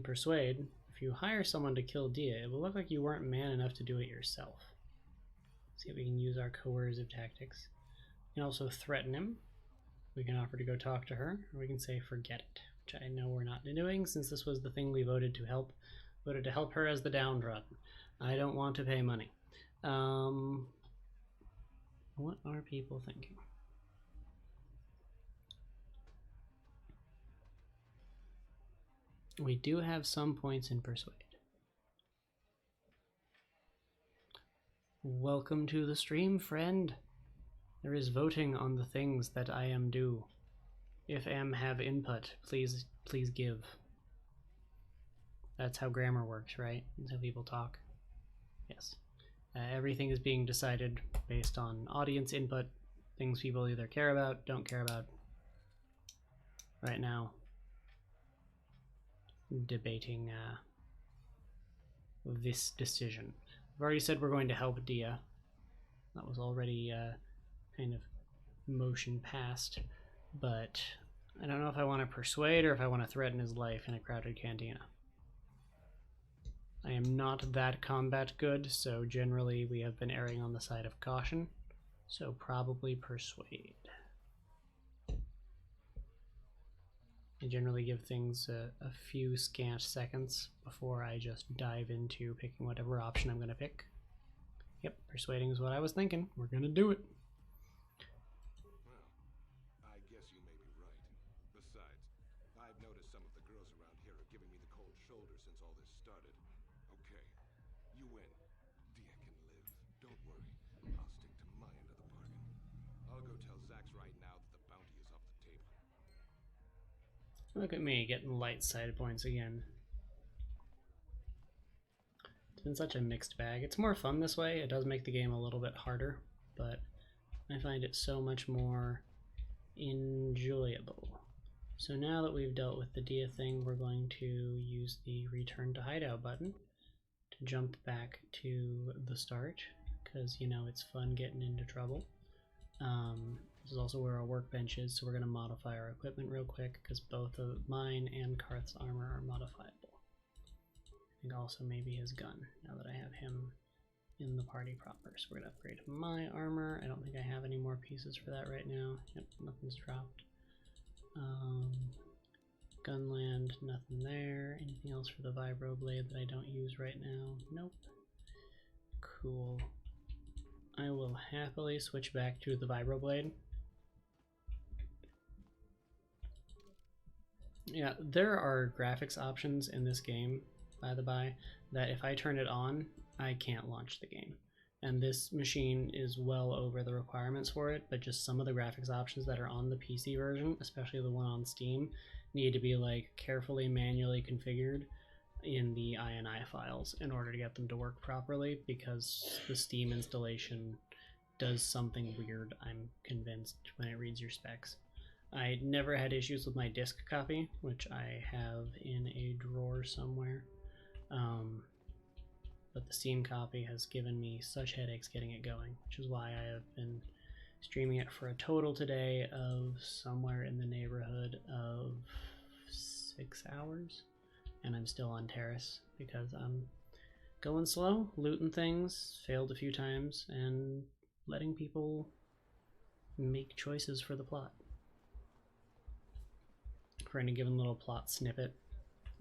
persuade. If you hire someone to kill Dia, it will look like you weren't man enough to do it yourself. See if we can use our coercive tactics. We can also threaten him. We can offer to go talk to her, or we can say forget it, which I know we're not doing since this was the thing we voted to help. Voted to help her as the downtrodden. I don't want to pay money. What are people thinking? We do have some points in persuade. Welcome to the stream, friend. There is voting on the things that I am due. If am have input, please give. That's how grammar works, right? That's how people talk. Yes. Everything is being decided based on audience input, things people either care about, don't care about. Right now, debating this decision. I've already said we're going to help Dia. That was already kind of motion passed, but I don't know if I want to persuade or if I want to threaten his life in a crowded cantina. I am not that combat good, so generally we have been erring on the side of caution, so probably persuade. I generally give things a few scant seconds before I just dive into picking whatever option I'm going to pick. Yep, persuading is what I was thinking. We're going to do it. Well, I guess you may be right. Besides, I've noticed some of the girls around here are giving me the cold shoulder since all this started. Okay, you win. Dia can live. Don't worry. I'll stick to my end of the bargain. I'll go tell Zax right now that the bounty is off the table. Look at me getting light side points again. It's been such a mixed bag. It's more fun this way. It does make the game a little bit harder, but I find it so much more enjoyable. So now that we've dealt with the Dia thing, we're going to use the return to hideout button to jump back to the start, because you know it's fun getting into trouble. This is also where our workbench is, so we're going to modify our equipment real quick because both of mine and Karth's armor are modifiable. I think also maybe his gun, now that I have him in the party proper. So we're going to upgrade my armor. I don't think I have any more pieces for that right now. Yep, nothing's dropped. Gunland, nothing there. Anything else for the vibro blade that I don't use right now? Nope. Cool. I will happily switch back to the vibro blade. Yeah, there are graphics options in this game, by the by, that if I turn it on, I can't launch the game. And this machine is well over the requirements for it, but just some of the graphics options that are on the PC version, especially the one on Steam, need to be like carefully manually configured. in the INI files in order to get them to work properly, because the Steam installation does something weird, I'm convinced, when it reads your specs. I never had issues with my disk copy, which I have in a drawer somewhere. But the Steam copy has given me such headaches getting it going, which is why I have been streaming it for a total today of somewhere in the neighborhood of 6 hours. And I'm still on Taris because I'm going slow, looting things, failed a few times, and letting people make choices for the plot. For any given little plot snippet,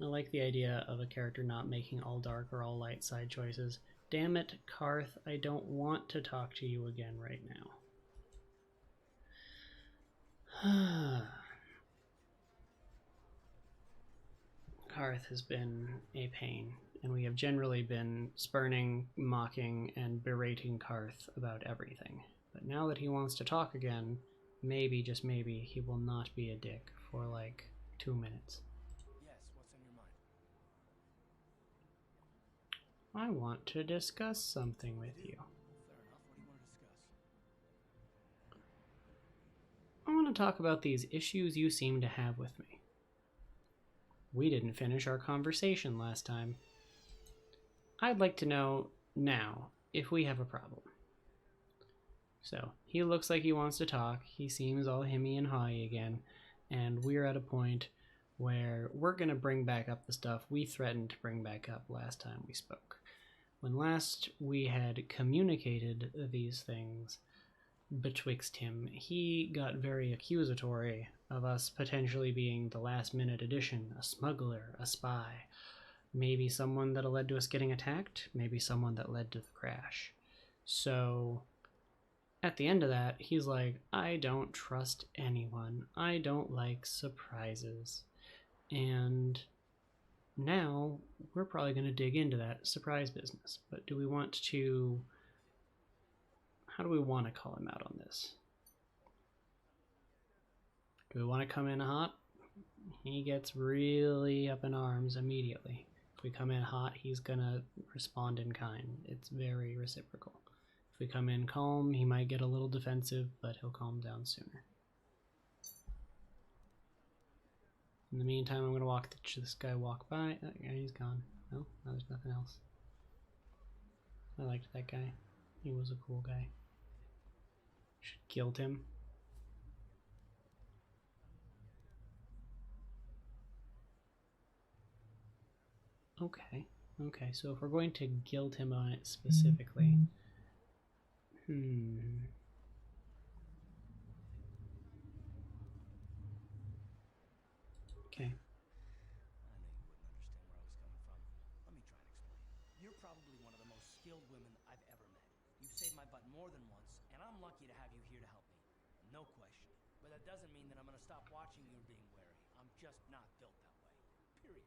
I like the idea of a character not making all dark or all light side choices. Damn it, Karth, I don't want to talk to you again right now. Karth has been a pain, and we have generally been spurning, mocking, and berating Karth about everything. But now that he wants to talk again, maybe, just maybe, he will not be a dick for like 2 minutes. Yes, what's on your mind? I want to discuss something with you. Fair enough. What do you want to discuss? I want to talk about these issues you seem to have with me. We didn't finish our conversation last time. I'd like to know now if we have a problem. So, he looks like he wants to talk. He seems all himmy and hawy again. And we're at a point where we're going to bring back up the stuff we threatened to bring back up last time we spoke. When last we had communicated these things betwixt him, he got very accusatory of us potentially being the last minute addition, a smuggler, a spy, maybe someone that led to us getting attacked, maybe someone that led to the crash. So at the end of that, he's like, I don't trust anyone. I don't like surprises. And now we're probably going to dig into that surprise business. But do we want to... How do we want to call him out on this? Do we want to come in hot? He gets really up in arms immediately. If we come in hot, he's going to respond in kind. It's very reciprocal. If we come in calm, he might get a little defensive, but he'll calm down sooner. In the meantime, I'm going to watch this guy walk by. Oh, yeah, he's gone. No, there's nothing else. I liked that guy. He was a cool guy. Should guilt him. Okay, so if we're going to guilt him on it specifically... Okay. I knew you wouldn't understand where I was coming from. Let me try and explain. You're probably one of the most skilled women I've ever met. You've saved my butt more than once, and I'm lucky to have you here to help me. No question. But that doesn't mean that I'm going to stop watching you being wary. I'm just not built that way. Period.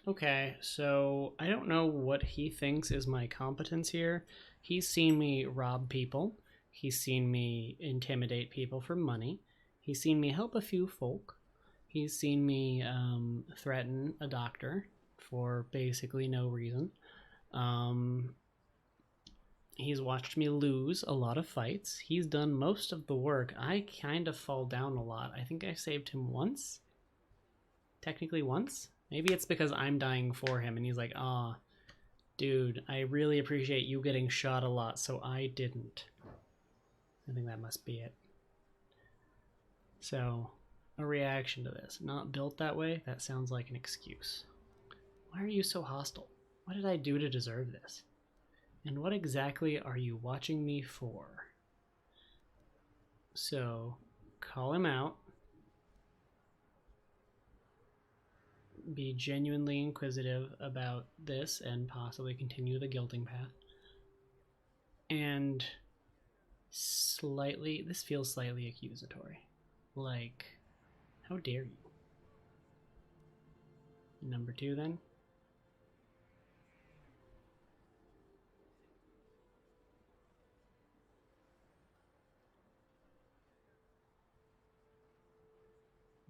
Okay, so I don't know what he thinks is my competence here. He's seen me rob people. He's seen me intimidate people for money. He's seen me help a few folk. He's seen me threaten a doctor for basically no reason. He's watched me lose a lot of fights. He's done most of the work. I kind of fall down a lot. I think I saved him once. Technically once. Maybe it's because I'm dying for him and he's like, ah, dude, I really appreciate you getting shot a lot, so I didn't. I think that must be it. So, a reaction to this. Not built that way? That sounds like an excuse. Why are you so hostile? What did I do to deserve this? And what exactly are you watching me for? So, call him out. Be genuinely inquisitive about this and possibly continue the guilting path. And slightly, this feels slightly accusatory. Like, how dare you? Number 2 then.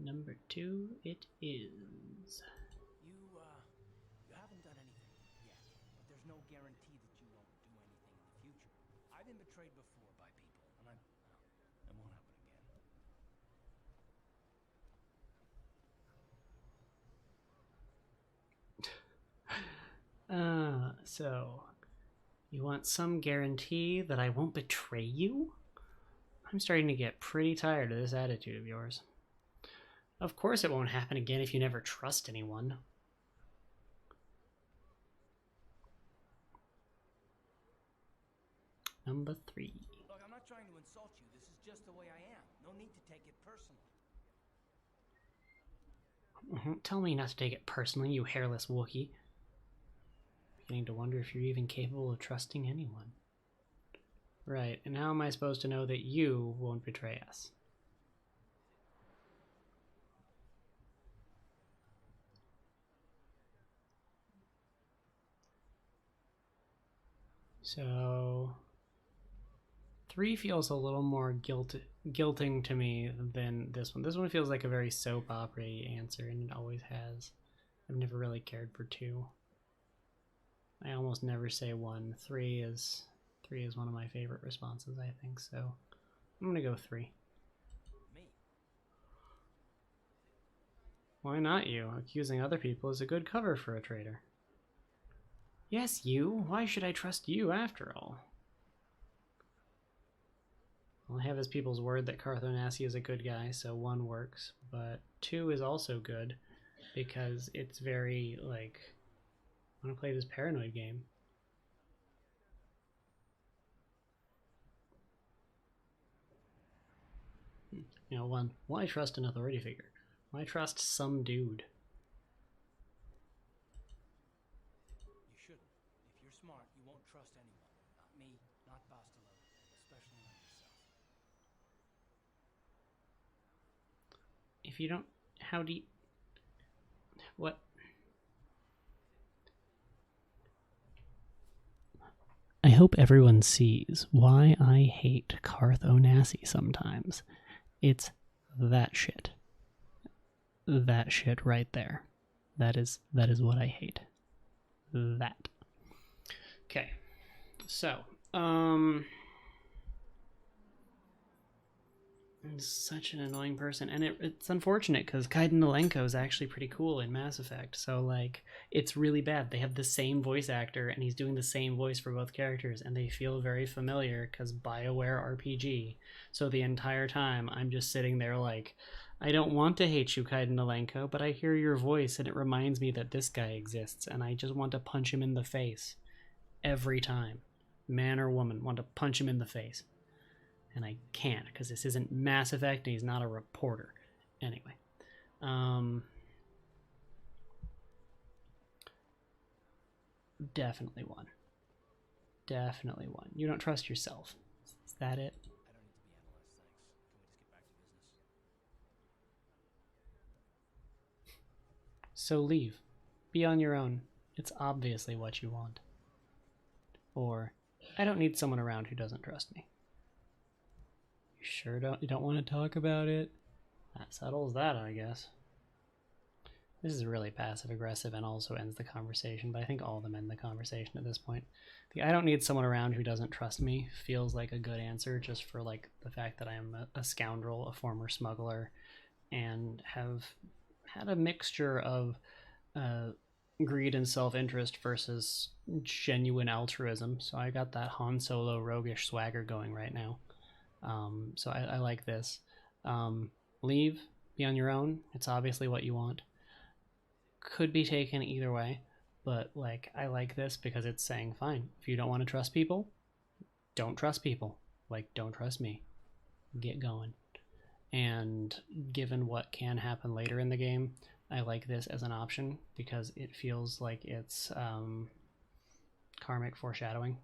Number 2 it is. You, no guarantee that you won't do anything in the future. I've been betrayed before by people, and it won't happen again. So you want some guarantee that I won't betray you? I'm starting to get pretty tired of this attitude of yours. Of course it won't happen again if you never trust anyone. Number 3. Look, I'm not trying to insult you. This is just the way I am. No need to take it personally. Tell me not to take it personally, you hairless Wookiee. Beginning to wonder if you're even capable of trusting anyone. Right, and how am I supposed to know that you won't betray us? So 3 feels a little more guilting to me than this one. This one feels like a very soap opera answer, and it always has. I've never really cared for 2. I almost never say 1. 3 is one of my favorite responses, I think. So I'm gonna go 3. Me? Why not you? Accusing other people is a good cover for a traitor. Yes, you. Why should I trust you after all? Well, I have his people's word that Carth Onasi is a good guy, so 1 works. But 2 is also good because it's very, like, I want to play this paranoid game. You know, 1, why trust an authority figure? Why trust some dude? You shouldn't. If you're smart, you won't trust anyone. Not me, not Bastila, especially not yourself. If you don't, how do you... What? I hope everyone sees why I hate Carth Onasi sometimes. It's that shit. That shit right there. That is what I hate. That. Okay. So, he's such an annoying person, and it's unfortunate because Kaiden Nolenko is actually pretty cool in Mass Effect. So, like, it's really bad. They have the same voice actor, and he's doing the same voice for both characters, and they feel very familiar because BioWare RPG. So the entire time, I'm just sitting there like, I don't want to hate you, Kaiden Nolenko, but I hear your voice, and it reminds me that this guy exists, and I just want to punch him in the face every time. Man or woman, want to punch him in the face. And I can't because this isn't Mass Effect and he's not a reporter. Anyway. Definitely 1. Definitely 1. You don't trust yourself. Is that it? I don't need to be analyzed, thanks. Can we just get back to business? So leave. Be on your own. It's obviously what you want. Or, I don't need someone around who doesn't trust me. You sure you don't want to talk about it? That settles that, I guess. This is really passive-aggressive and also ends the conversation, but I think all of them end the conversation at this point. The I don't need someone around who doesn't trust me feels like a good answer just for, like, the fact that I am a scoundrel, a former smuggler, and have had a mixture of greed and self-interest versus genuine altruism. So I got that Han Solo roguish swagger going right now. So I like this. Leave, be on your own. It's obviously what you want. Could be taken either way, but like I like this because it's saying, fine, if you don't want to trust people, don't trust people. Like, don't trust me. Get going. And given what can happen later in the game, I like this as an option because it feels like it's karmic foreshadowing.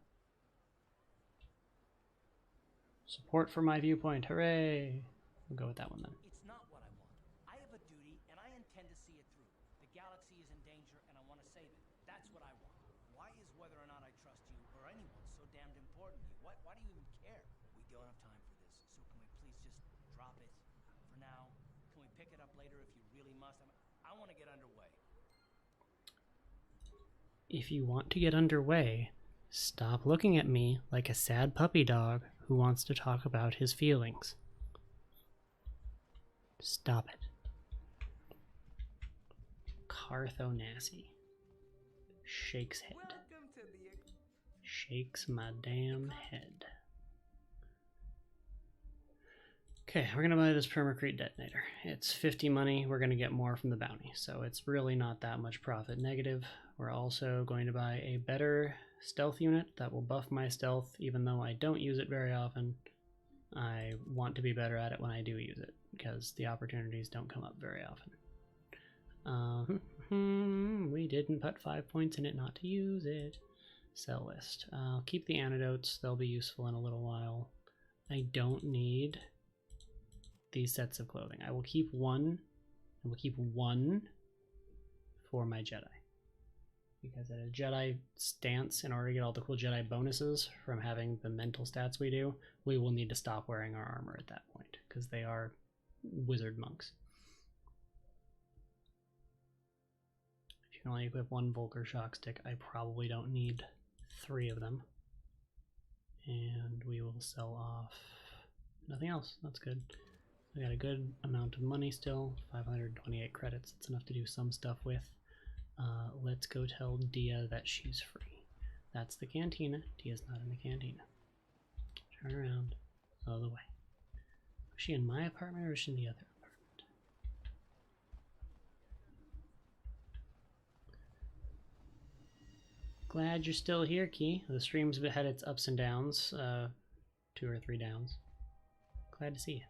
Support for my viewpoint. Hooray! We'll go with that one then. It's not what I want. I have a duty, and I intend to see it through. The galaxy is in danger, and I want to save it. That's what I want. Why is whether or not I trust you or anyone so damned important to you? Why do you even care? We don't have time for this, so can we please just drop it for now? Can we pick it up later if you really must? I want to get underway. if you want to get underway, stop looking at me like a sad puppy dog who wants to talk about his feelings. Stop it. Carthonassi. Shakes head. Welcome to the... Shakes my damn head. Okay, we're gonna buy this permacrete detonator. It's 50 money. We're gonna get more from the bounty, so it's really not that much profit negative. We're also going to buy a better stealth unit that will buff my stealth, even though I don't use it very often. I want to be better at it when I do use it, because the opportunities don't come up very often. We didn't put 5 points in it not to use it. Sell list. I'll keep the antidotes. They'll be useful in a little while. I don't need these sets of clothing. I will keep one. I will keep one for my Jedi. Because at a Jedi stance, in order to get all the cool Jedi bonuses from having the mental stats we do, we will need to stop wearing our armor at that point, because they are wizard monks. If you can only equip one Volker shock stick, I probably don't need 3 of them. And we will sell off nothing else. That's good. I got a good amount of money still, 528 credits. It's enough to do some stuff with. Let's go tell Dia that she's free. That's the cantina. Dia's not in the cantina. Turn around. Other way. Was she in my apartment or was she in the other apartment? Glad you're still here, Key. The stream's had its ups and downs. 2 or 3 downs. Glad to see you.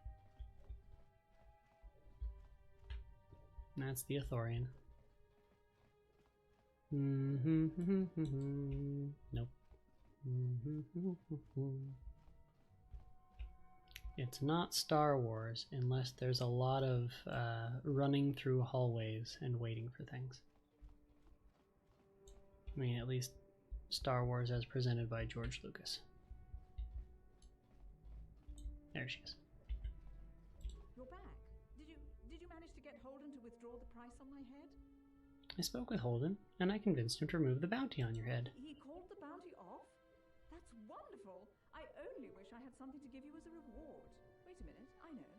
And that's the Athorian. Nope. It's not Star Wars unless there's a lot of running through hallways and waiting for things. I mean, at least Star Wars as presented by George Lucas. There she is. You're back. Did you manage to get Holden to withdraw the price on my head? I spoke with Holden, and I convinced him to remove the bounty on your head. He called the bounty off? That's wonderful. I only wish I had something to give you as a reward. Wait a minute, I know.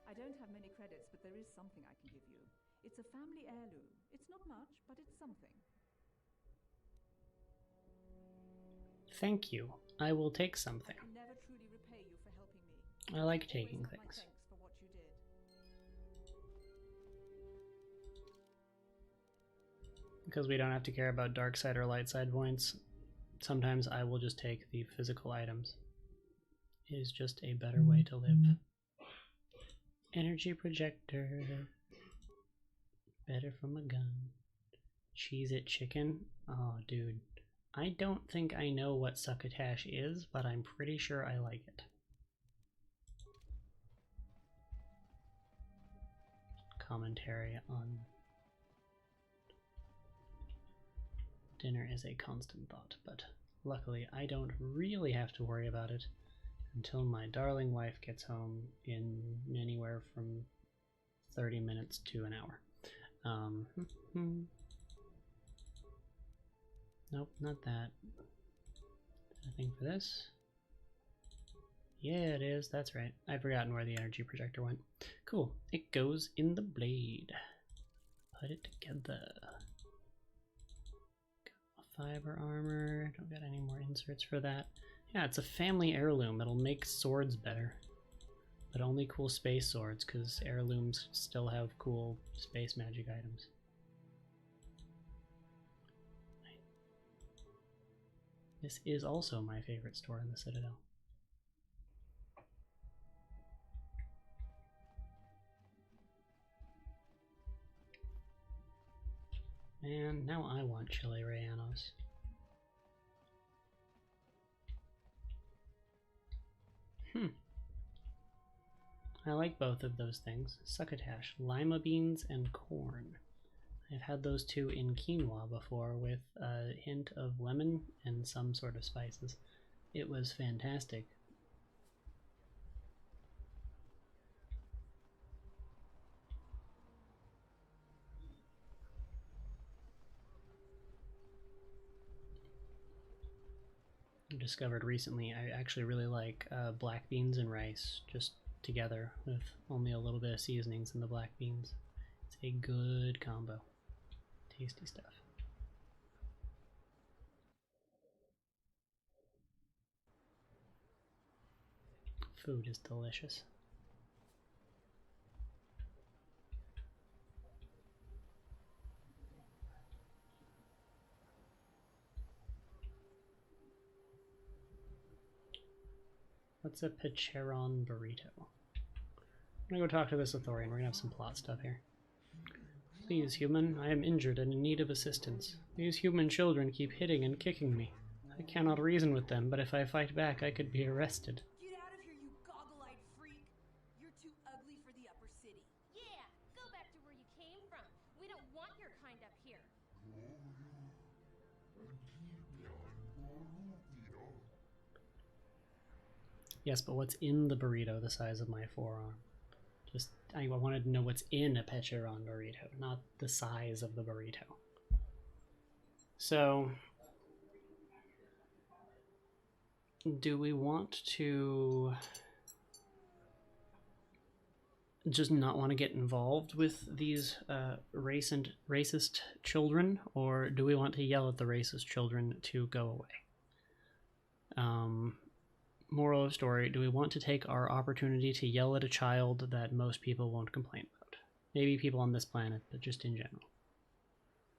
I don't have many credits, but there is something I can give you. It's a family heirloom. It's not much, but it's something. Thank you. I will take something. I can never truly repay you for helping me. I like Always taking have my things. thanks for what you did. Because we don't have to care about dark side or light side points, sometimes I will just take the physical items. It is just a better way to live. Energy projector. Better from a gun. Cheez-It chicken. Oh, dude. I don't think I know what succotash is, but I'm pretty sure I like it. Commentary on dinner is a constant thought, but luckily I don't really have to worry about it until my darling wife gets home in anywhere from 30 minutes to an hour. Nope, not that. Nothing for this. Yeah, it is. That's right. I've forgotten where the energy projector went. Cool. It goes in the blade. Put it together. Fiber armor. Don't got any more inserts for that. Yeah, it's a family heirloom. It'll make swords better. But only cool space swords, because heirlooms still have cool space magic items. This is also my favorite store in the Citadel. And now I want chili rellenos. I like both of those things. Succotash, lima beans, and corn. I've had those two in quinoa before with a hint of lemon and some sort of spices. It was fantastic. discovered recently, I actually really like black beans and rice just together with only a little bit of seasonings in the black beans. It's a good combo. Tasty stuff. Food is delicious. What's a Picheron burrito? I'm gonna go talk to this Authorian. We're gonna have some plot stuff here. Please, human, I am injured and in need of assistance. These human children keep hitting and kicking me. I cannot reason with them, but if I fight back, I could be arrested. Get out of here, you goggle-eyed freak! You're too ugly for the upper city. Yeah, go back to where you came from. We don't want your kind up here. Yes, but what's in the burrito the size of my forearm? Just, I wanted to know what's in a Picheron burrito, not the size of the burrito. So, do we want to just not want to get involved with these racist children, or do we want to yell at the racist children to go away? Moral of story, do we want to take our opportunity to yell at a child that most people won't complain about? Maybe people on this planet, but just in general.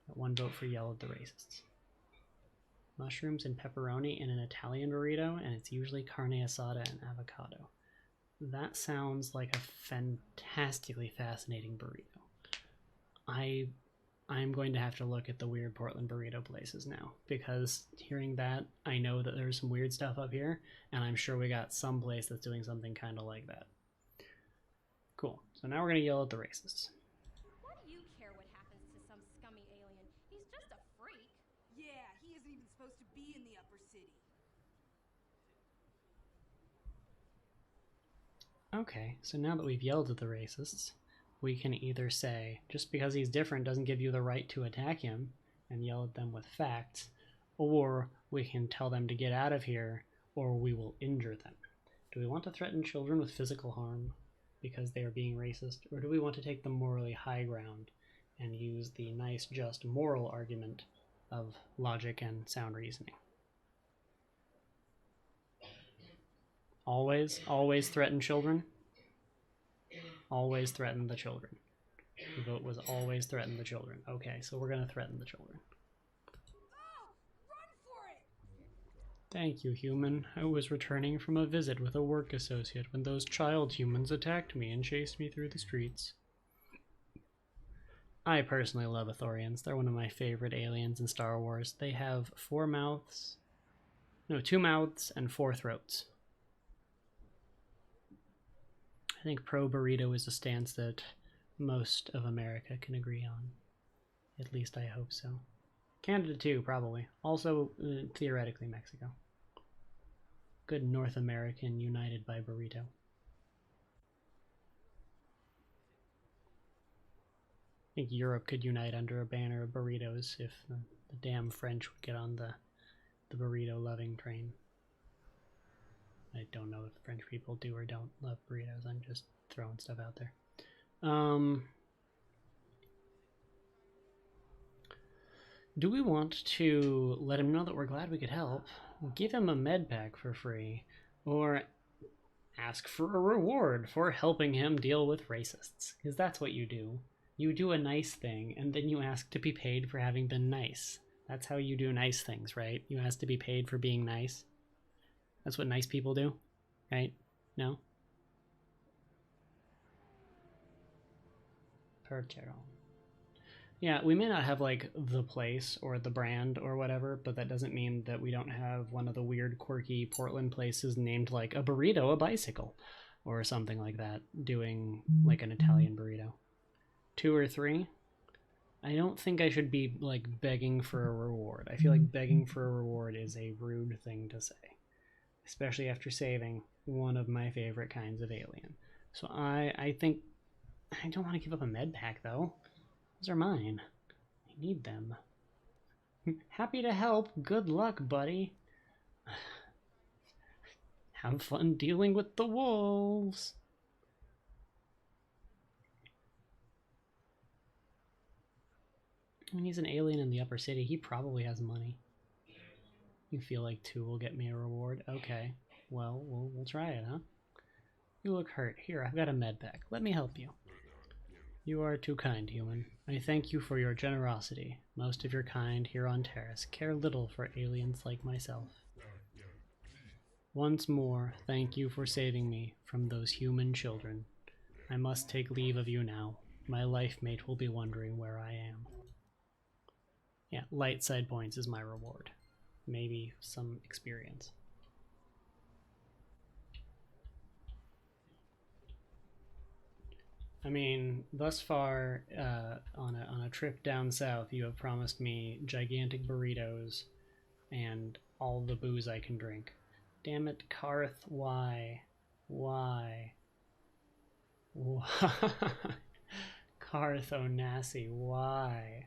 One vote for yell at the racists. Mushrooms and pepperoni in an Italian burrito, and it's usually carne asada and avocado. That sounds like a fantastically fascinating burrito. I'm going to have to look at the weird Portland burrito places now, because hearing that, I know that there's some weird stuff up here, and I'm sure we got some place that's doing something kind of like that. Cool. So now we're going to yell at the racists. Why do you care what happens to some scummy alien? He's just a freak. Yeah, he isn't even supposed to be in the upper city. Okay, so now that we've yelled at the racists, we can either say, just because he's different doesn't give you the right to attack him, and yell at them with facts, or we can tell them to get out of here, or we will injure them. Do we want to threaten children with physical harm because they are being racist, or do we want to take the morally high ground and use the nice, just, moral argument of logic and sound reasoning? Always threaten children? Always threaten the children. The vote was always threaten the children. Okay, so we're going to threaten the children. Oh, run for it! Thank you, human. I was returning from a visit with a work associate when those child humans attacked me and chased me through the streets. I personally love Ithorians. They're one of my favorite aliens in Star Wars. They have 2 mouths and 4 throats. I think pro-burrito is a stance that most of America can agree on. At least I hope so. Canada too, probably. Also, theoretically, Mexico. Good North American united by burrito. I think Europe could unite under a banner of burritos if the damn French would get on the burrito-loving train. I don't know if French people do or don't love burritos. I'm just throwing stuff out there. Do we want to let him know that we're glad we could help, give him a med pack for free, or ask for a reward for helping him deal with racists? Because that's what you do. You do a nice thing, and then you ask to be paid for having been nice. That's how you do nice things, right? You ask to be paid for being nice. That's what nice people do, right? No? Percheron. Yeah, we may not have, like, the place or the brand or whatever, but that doesn't mean that we don't have one of the weird, quirky Portland places named, like, a burrito, a bicycle, or something like that, doing, like, an Italian burrito. 2 or 3? I don't think I should be, like, begging for a reward. I feel like begging for a reward is a rude thing to say. Especially after saving one of my favorite kinds of alien. So I think I don't want to give up a med pack, though. Those are mine. I need them. Happy to help. Good luck, buddy. Have fun dealing with the wolves. When he's an alien in the upper city, he probably has money. You feel like 2 will get me a reward? Okay. Well, we'll try it, huh? You look hurt. Here, I've got a med pack. Let me help you. You are too kind, human. I thank you for your generosity. Most of your kind here on Taris care little for aliens like myself. Once more, thank you for saving me from those human children. I must take leave of you now. My life mate will be wondering where I am. Yeah, light side points is my reward. Maybe some experience. I mean, thus far, on a trip down south, you have promised me gigantic burritos and all the booze I can drink. Damn it, Karth, why? Why? Why? Karth Onassi, why?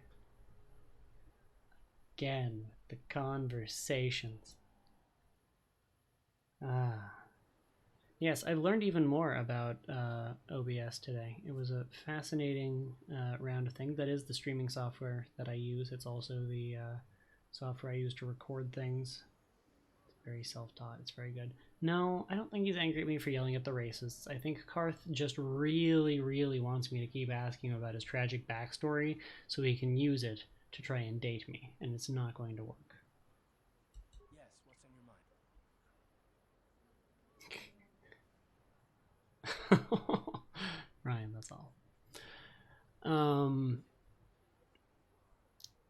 Again, the conversations. Yes, I've learned even more about OBS today. It was a fascinating round of things. That is the streaming software that I use. It's also the software I use to record things. It's very self-taught. It's very good. No, I don't think he's angry at me for yelling at the racists. I think Karth just really, really wants me to keep asking him about his tragic backstory so he can use it to try and date me, and it's not going to work. Yes, what's on your mind? Ryan, that's all.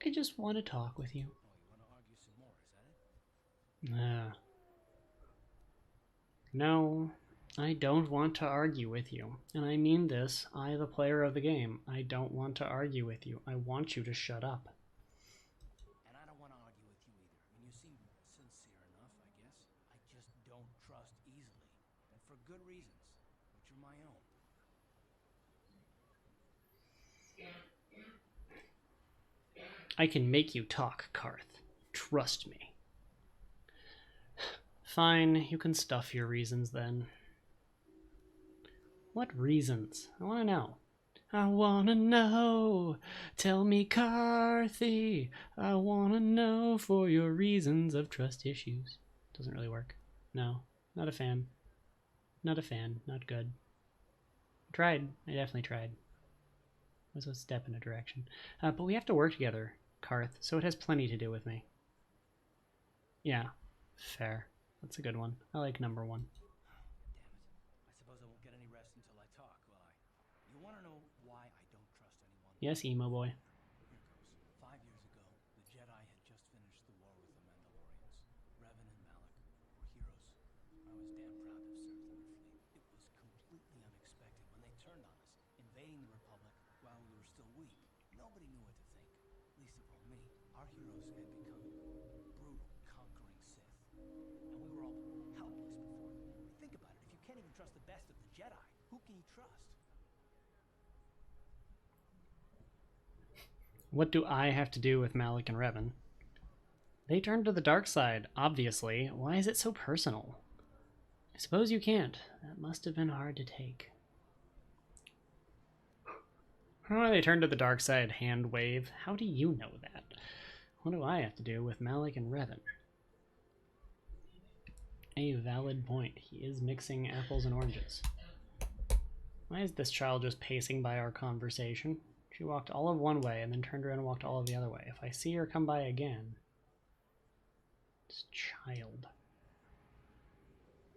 I just want to talk with you. Oh, you want to argue some more, is that it? No, I don't want to argue with you. And I mean this, I, the player of the game. I don't want to argue with you. I want you to shut up. And I don't want to argue with you either. I mean, you seem sincere enough, I guess. I just don't trust easily. And for good reasons, which are my own. I can make you talk, Karth. Trust me. Fine, you can stuff your reasons then. What reasons? I want to know. I want to know. Tell me, Carthy. I want to know for your reasons of trust issues. Doesn't really work. No, not a fan. Not a fan. Not good. I tried. I definitely tried. It was a step in a direction. But we have to work together, Karth, so it has plenty to do with me. Yeah, fair. That's a good one. I like number 1. Damn it. I suppose I won't get any rest until I talk, will I? You want to know why I don't trust anyone? Yes, emo boy. Here goes. 5 years ago, the Jedi had just finished the war with the Mandalorians. Revan and Malak were heroes. I was damn proud to have served in their fleet. It was completely unexpected when they turned on us, invading the Republic while we were still weak. Nobody knew what to think, least of all me. Our heroes had become brutal, conquering Sith. And we were all helpless before them. Think about it. If you can't even trust the best of the Jedi, who can you trust? What do I have to do with Malak and Revan? They turned to the dark side, obviously. Why is it so personal? I suppose you can't. That must have been hard to take. How do they turn to the dark side? Hand wave. How do you know that? What do I have to do with Malak and Revan? A valid point. He is mixing apples and oranges. Why is this child just pacing by our conversation? She walked all of one way and then turned around and walked all of the other way. If I see her come by again... This child.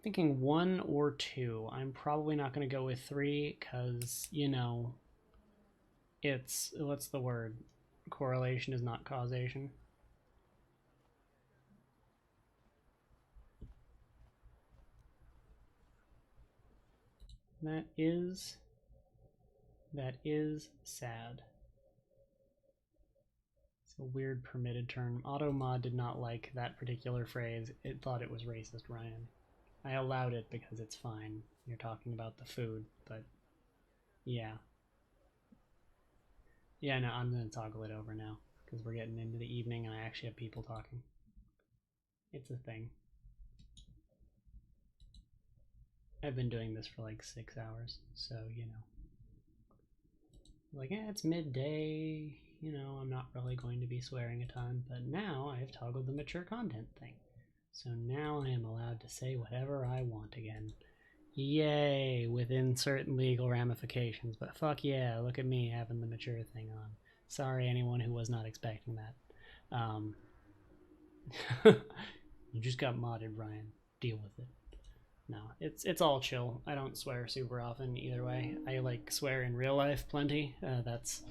Thinking 1 or 2. I'm probably not going to go with 3 because, you know, it's... What's the word? Correlation is not causation. That is sad. It's a weird permitted term. Automod did not like that particular phrase. It thought it was racist, Ryan. I allowed it because it's fine. You're talking about the food, but yeah. Yeah, no, I'm gonna toggle it over now because we're getting into the evening and I actually have people talking. It's a thing. I've been doing this for like 6 hours, so you know. Like, it's midday, you know, I'm not really going to be swearing a ton, but now I have toggled the mature content thing. So now I am allowed to say whatever I want again. Yay, within certain legal ramifications, but fuck yeah, look at me having the mature thing on. Sorry anyone who was not expecting that. You just got modded, Ryan. Deal with it. No, it's all chill. I don't swear super often either way. I like swear in real life plenty. That's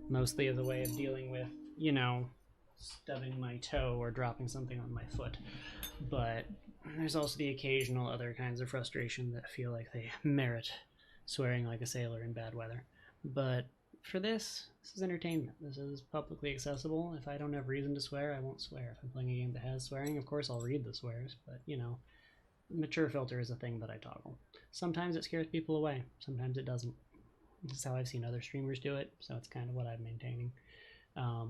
mostly the way of dealing with, you know, stubbing my toe or dropping something on my foot. But there's also the occasional other kinds of frustration that feel like they merit swearing like a sailor in bad weather. But for this is entertainment. This is publicly accessible. If I don't have reason to swear, I won't swear. If I'm playing a game that has swearing, of course I'll read the swears, but you know, mature filter is a thing that I toggle. Sometimes it scares people away, sometimes it doesn't. This is how I've seen other streamers do it, so it's kind of what I'm maintaining.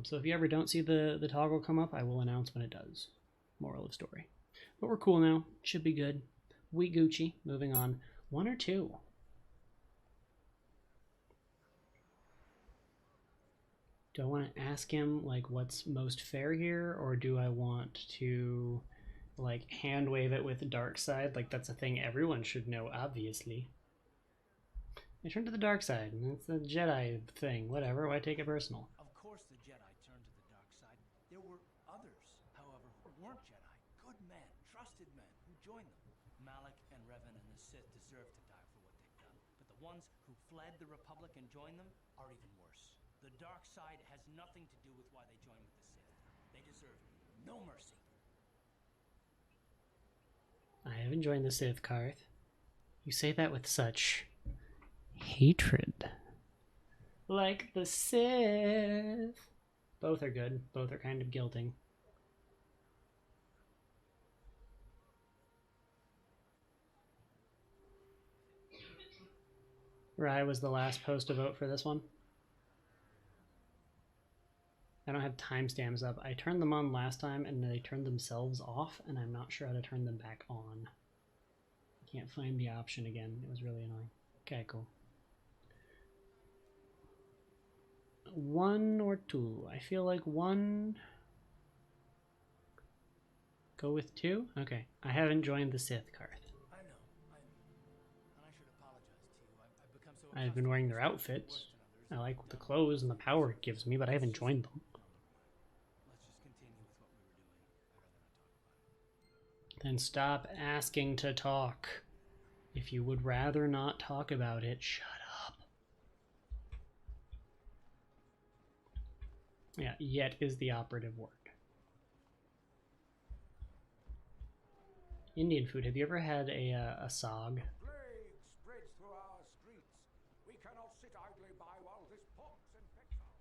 So if you ever don't see the toggle come up, I will announce when it does. Moral of story. But we're cool now. Should be good. We Gucci. Moving on. 1 or 2? Do I want to ask him like what's most fair here, or do I want to like hand wave it with the dark side? Like that's a thing everyone should know, obviously. I turn to the dark side, and it's a Jedi thing. Whatever. Why take it personal? Of course the Jedi turned to the dark side. There were others, however, who weren't Jedi. Good men, trusted men, who joined them. Malik and Revan and the Sith deserve to die for what they've done. But the ones who fled the Republic and joined them are even worse. The dark side has nothing to do with why they joined with the Sith. They deserve no mercy. I haven't joined the Sith, Karth. You say that with such hatred. Like the Sith. Both are good. Both are kind of guilting. Rye was the last post to vote for this one. I don't have timestamps up. I turned them on last time and they turned themselves off, and I'm not sure how to turn them back on. I can't find the option again. It was really annoying. Okay, cool. 1 or 2? I feel like 1. Go with 2? Okay. I haven't joined the Sith, Karth. I know. And I should apologize to you. I've become so I've been wearing their outfits. I like the clothes and the power it gives me, but I haven't joined them. Let's just continue with what we were doing. I'd rather not talk about it. Then stop asking to talk. If you would rather not talk about it, shut up. Yeah, yet is the operative word. Indian food. Have you ever had a sog? Plague spreads through our streets. We cannot sit idly by while this pox infects our...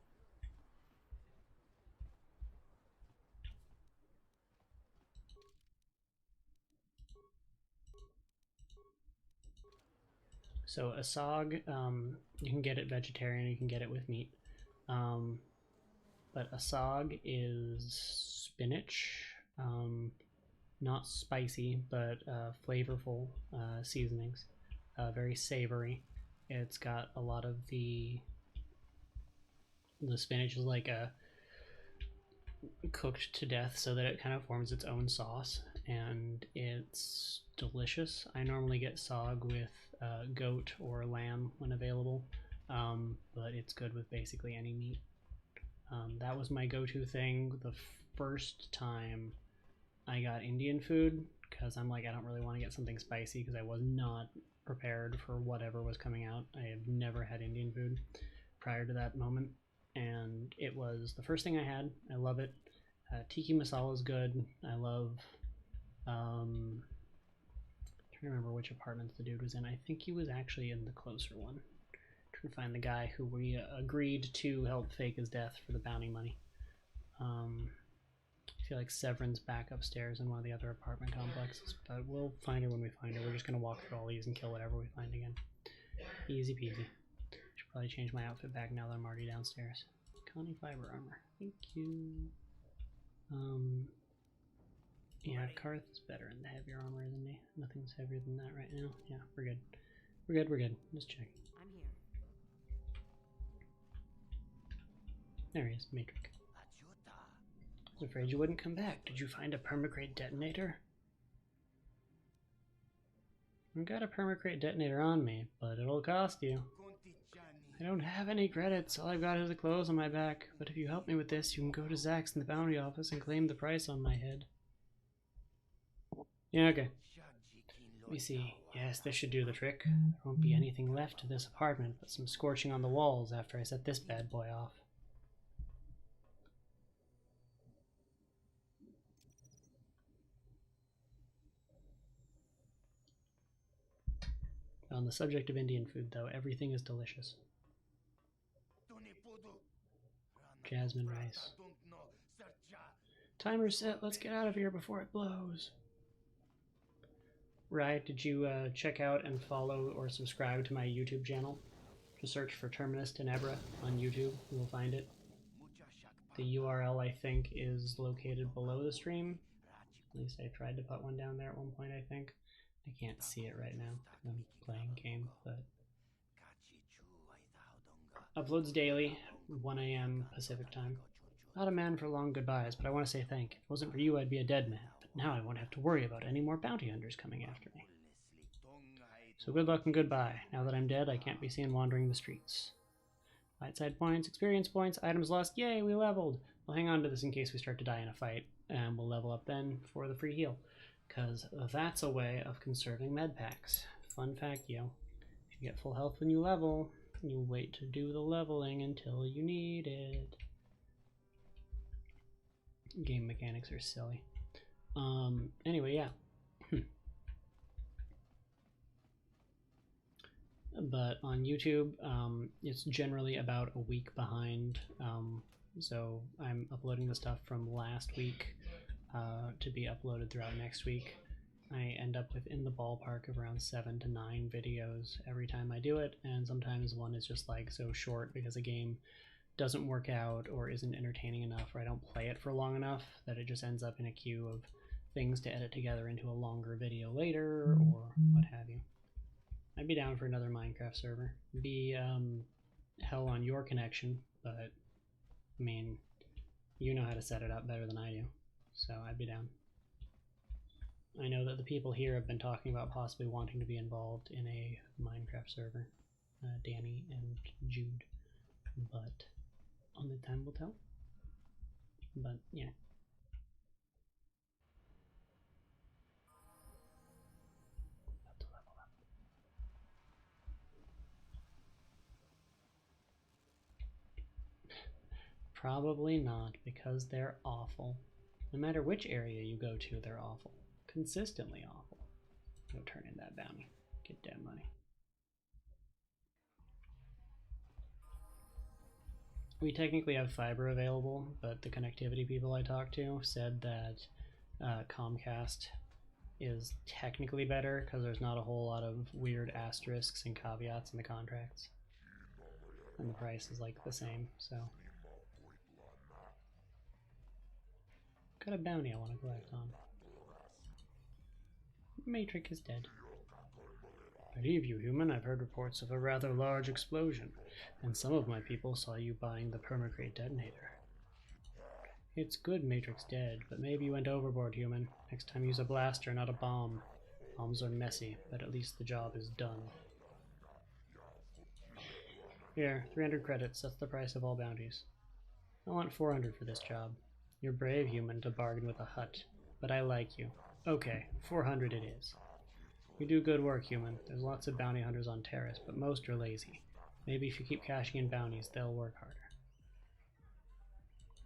So a sog, you can get it vegetarian, you can get it with meat. But a sog is spinach, not spicy, but flavorful seasonings, very savory. It's got a lot of the spinach is like cooked to death so that it kind of forms its own sauce, and it's delicious. I normally get sog with goat or lamb when available, but it's good with basically any meat. That was my go-to thing the first time I got Indian food, because I'm like, I don't really want to get something spicy because I was not prepared for whatever was coming out. I have never had Indian food prior to that moment, and it was the first thing I had. I love it. Tiki masala is good. I love I'm trying to remember which apartments the dude was in. I think he was actually in the closer one. I'm trying to find the guy who we agreed to help fake his death for the bounty money. I feel like Severin's back upstairs in one of the other apartment complexes, but we'll find her when we find her. We're just going to walk through all these and kill whatever we find again. Easy peasy. Should probably change my outfit back now that I'm already downstairs. Connie fiber armor. Thank you. Yeah, Karth is better in the heavier armor than me. Nothing's heavier than that right now. Yeah, we're good. We're good, we're good. Just check. I'm here. There he is, Matrix. I was afraid you wouldn't come back. Did you find a permacrate detonator? I've got a permacrate detonator on me, but it'll cost you. I don't have any credits. All I've got is the clothes on my back. But if you help me with this, you can go to Zach's in the bounty office and claim the price on my head. Yeah, okay. Let me see. Yes, this should do the trick. There won't be anything left to this apartment but some scorching on the walls after I set this bad boy off. On the subject of Indian food, though, everything is delicious. Jasmine rice. Timer's set. Let's get out of here before it blows. Right, did you check out and follow or subscribe to my YouTube channel? Just search for Terminus Tenebra on YouTube. You will find it. The URL, I think, is located below the stream. At least I tried to put one down there at one point, I think. I can't see it right now because I'm playing game, but... Uploads daily, 1 AM Pacific time. Not a man for long goodbyes, but I want to say thank you. If it wasn't for you, I'd be a dead man. But now I won't have to worry about any more bounty hunters coming after me. So good luck and goodbye. Now that I'm dead, I can't be seen wandering the streets. Light side points, experience points, items lost. Yay, we leveled! We'll hang on to this in case we start to die in a fight, and we'll level up then for the free heal. Because that's a way of conserving med packs. Fun fact, yo. If you get full health when you level, you wait to do the leveling until you need it. Game mechanics are silly. Anyway, yeah. But on YouTube, it's generally about a week behind. So I'm uploading the stuff from last week to be uploaded throughout next week. I end up with in the ballpark of around 7 to 9 videos every time I do it, and sometimes one is just like so short because a game doesn't work out or isn't entertaining enough, or I don't play it for long enough that it just ends up in a queue of things to edit together into a longer video later or what have you. I'd be down for another Minecraft server. Be hell on your connection, but I mean, you know how to set it up better than I do, so I'd be down. I know that the people here have been talking about possibly wanting to be involved in a Minecraft server, Danny and Jude, but only time will tell. But yeah. About to level up. Probably not, because they're awful. No matter which area you go to, they're awful. Consistently awful. Go turn in that bounty. Get dead money. We technically have fiber available, but the connectivity people I talked to said that Comcast is technically better because there's not a whole lot of weird asterisks and caveats in the contracts. And the price is like the same, so. Got a bounty I want to collect on. Matrix is dead. I leave you, human. I've heard reports of a rather large explosion, and some of my people saw you buying the permacrate detonator. It's good Matrix dead, but maybe you went overboard, human. Next time use a blaster, not a bomb. Bombs are messy, but at least the job is done. Here, 300 credits. That's the price of all bounties. I want 400 for this job. You're brave, human, to bargain with a hut, but I like you. Okay, 400 it is. You do good work, human. There's lots of bounty hunters on Taris, but most are lazy. Maybe if you keep cashing in bounties, they'll work harder.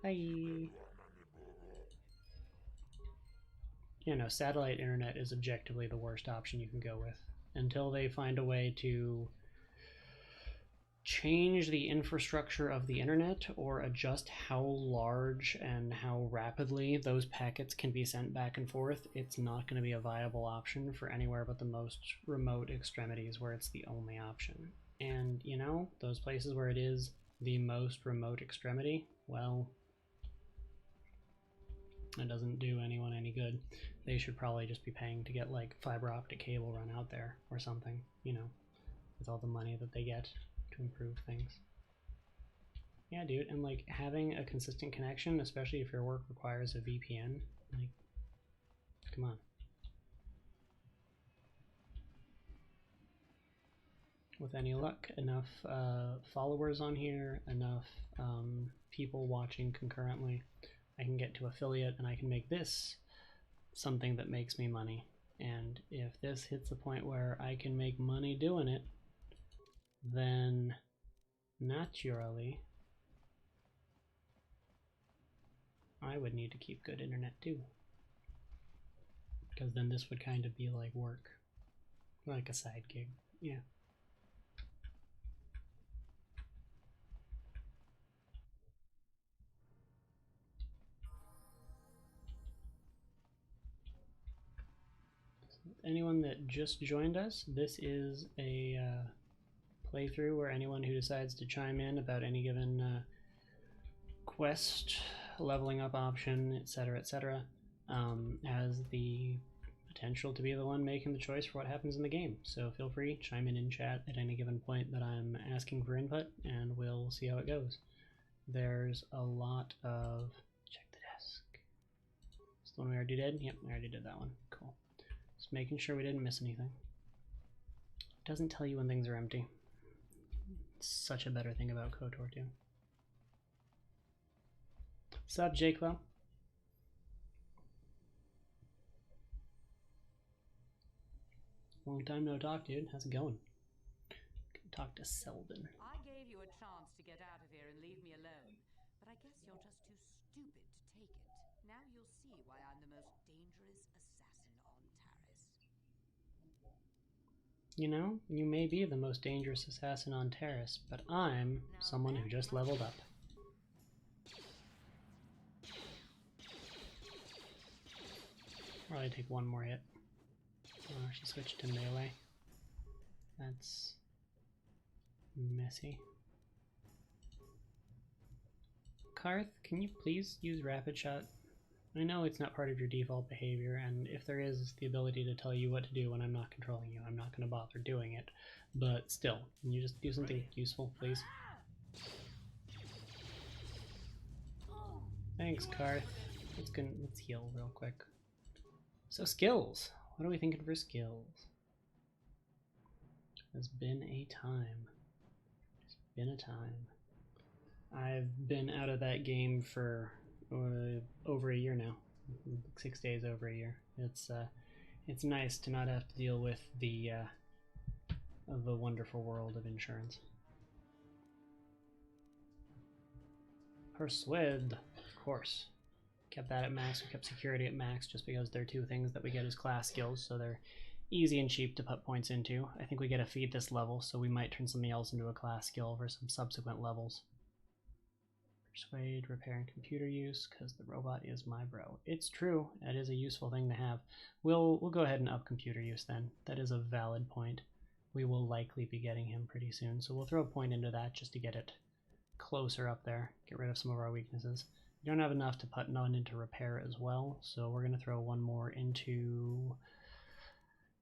Bye! You know, satellite internet is objectively the worst option you can go with. Until they find a way to change the infrastructure of the internet or adjust how large and how rapidly those packets can be sent back and forth, it's not going to be a viable option for anywhere but the most remote extremities where it's the only option. And, you know, those places where it is the most remote extremity, well, It doesn't do anyone any good. They should probably just be paying to get like fiber optic cable run out there or something, you know, with all the money that they get to improve things. Yeah, dude, and like having a consistent connection, especially if your work requires a VPN, like, come on. With any luck, enough followers on here, enough people watching concurrently, I can get to affiliate and I can make this something that makes me money. And if this hits the point where I can make money doing it, then naturally I would need to keep good internet too. Because then this would kind of be like work, like a side gig. Yeah. Anyone that just joined us, this is a playthrough where anyone who decides to chime in about any given quest, leveling up option, etc., has the potential to be the one making the choice for what happens in the game. So feel free, chime in chat at any given point that I'm asking for input, and we'll see how it goes. There's a lot of... Check the desk. Is the one we already did? Yep, we already did that one. Cool. Just making sure we didn't miss anything. It doesn't tell you when things are empty. It's such a better thing about KOTOR too. Sup, Jake-Lo? Long time no talk, dude. How's it going? Talk to Selden. I gave you a chance to get out of here and leave me alone, but I guess you're just too stupid to take it. Now you'll see why I'm the most dangerous assassin on Taris. You know, you may be the most dangerous assassin on Taris, but I'm someone who just leveled up. Probably take one more hit. Oh, she switched to melee. That's messy. Karth, can you please use Rapid Shot? I know it's not part of your default behavior, and if there is the ability to tell you what to do when I'm not controlling you, I'm not going to bother doing it. But still, can you just do something useful, please? Thanks, Karth. Let's heal real quick. So skills. What are we thinking for skills? It's been a time. It's been a time. I've been out of that game for over a year now. 6 days over a year. It's nice to not have to deal with the wonderful world of insurance. Persuade, of course. Kept that at max. We kept security at max just because they're two things that we get as class skills, so they're easy and cheap to put points into. I think we get a feed this level, so we might turn something else into a class skill for some subsequent levels. Persuade, repair, and computer use, because the robot is my bro. It's true. That is a useful thing to have. We'll go ahead and up computer use then. That is a valid point. We will likely be getting him pretty soon, so we'll throw a point into that just to get it closer up there. Get rid of some of our weaknesses. We don't have enough to put none into repair as well, so we're going to throw one more into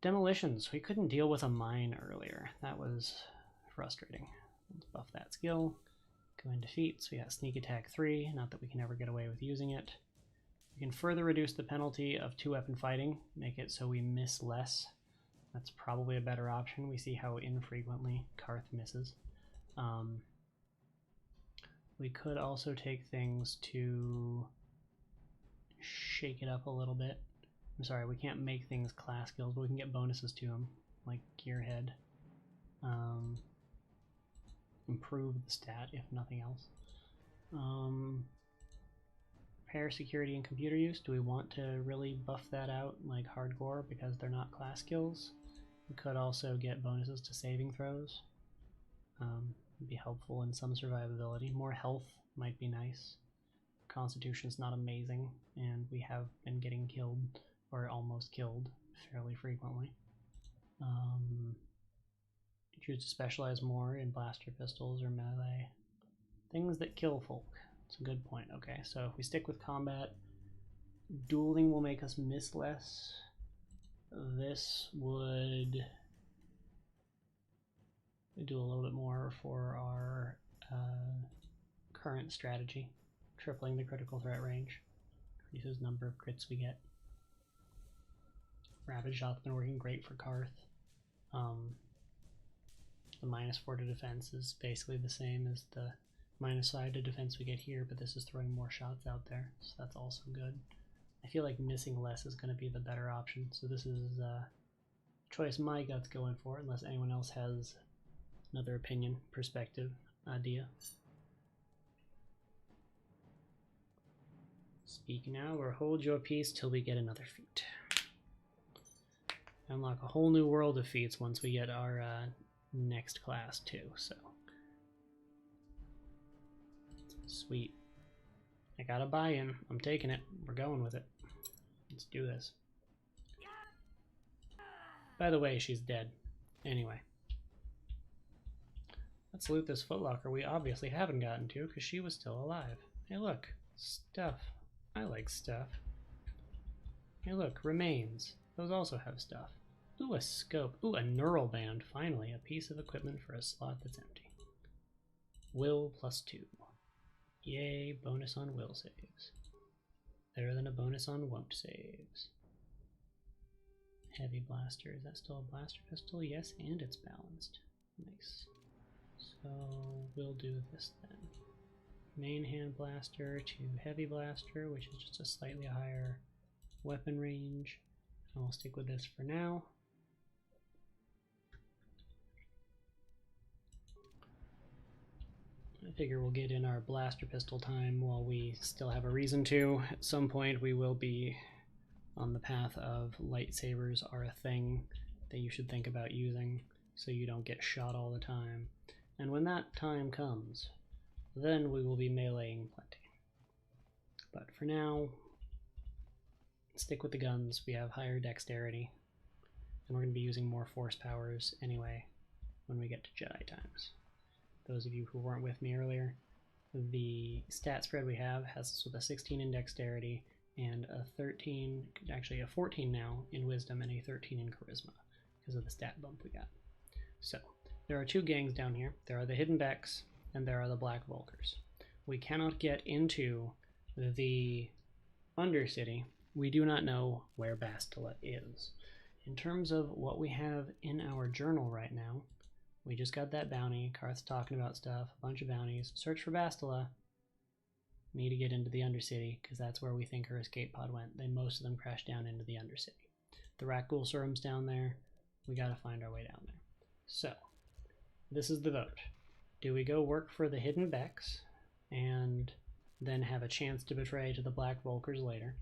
demolitions. We couldn't deal with a mine earlier. That was frustrating. Let's buff that skill. Go into feats. We got sneak attack 3, not that we can ever get away with using it. We can further reduce the penalty of 2-weapon fighting, make it so we miss less. That's probably a better option. We see how infrequently Karth misses. We could also take things to shake it up a little bit. I'm sorry, we can't make things class skills, but we can get bonuses to them, like Gearhead. Improve the stat, if nothing else. Repair, security, and computer use. Do we want to really buff that out like hardcore because they're not class skills? We could also get bonuses to saving throws. Be helpful in some survivability. More health might be nice. Constitution's not amazing, and we have been getting killed or almost killed fairly frequently. Choose to specialize more in blaster pistols or melee. Things that kill folk. It's a good point. Okay, so if we stick with combat, dueling will make us miss less. This would do a little bit more for our current strategy, tripling the critical threat range, increases number of crits we get. Rapid shot's been working great for Karth. The -4 to defense is basically the same as the -5 to defense we get here, but this is throwing more shots out there, so that's also good. I feel like missing less is going to be the better option, so this is a choice my gut's going for, unless anyone else has another opinion, perspective, idea. Speak now or hold your peace till we get another feat. Unlock a whole new world of feats once we get our next class too, so sweet. I got a buy-in. I'm taking it. We're going with it. Let's do this. By the way, she's dead. Anyway. Let's loot this footlocker we obviously haven't gotten to because she was still alive. Hey look, stuff. I like stuff. Hey look, remains. Those also have stuff. Ooh, a scope. Ooh, a neural band. Finally, a piece of equipment for a slot that's empty. Will +2. Yay, bonus on will saves. Better than a bonus on won't saves. Heavy blaster. Is that still a blaster pistol? Yes, and it's balanced. Nice. So we'll do this then. Main hand blaster to heavy blaster, which is just a slightly higher weapon range. And we'll stick with this for now. I figure we'll get in our blaster pistol time while we still have a reason to. At some point we will be on the path of lightsabers are a thing that you should think about using so you don't get shot all the time. And when that time comes, then we will be meleeing plenty. But for now, stick with the guns. We have higher dexterity, and we're going to be using more force powers anyway when we get to Jedi times. Those of you who weren't with me earlier, the stat spread we have has us with a 16 in dexterity and a 13, actually a 14 now in wisdom and a 13 in charisma because of the stat bump we got. So there are two gangs down here. There are the Hidden Becks and there are the Black Vulkars. We cannot get into the Undercity. We do not know where Bastila is. In terms of what we have in our journal right now, we just got that bounty. Karth's talking about stuff, a bunch of bounties. Search for Bastila. Need to get into the Undercity because that's where we think her escape pod went. Most of them crashed down into the Undercity. The Rakghoul serum's down there. We gotta find our way down there. So, this is the vote. Do we go work for the Hidden Becks and then have a chance to betray to the Black Vulkars later?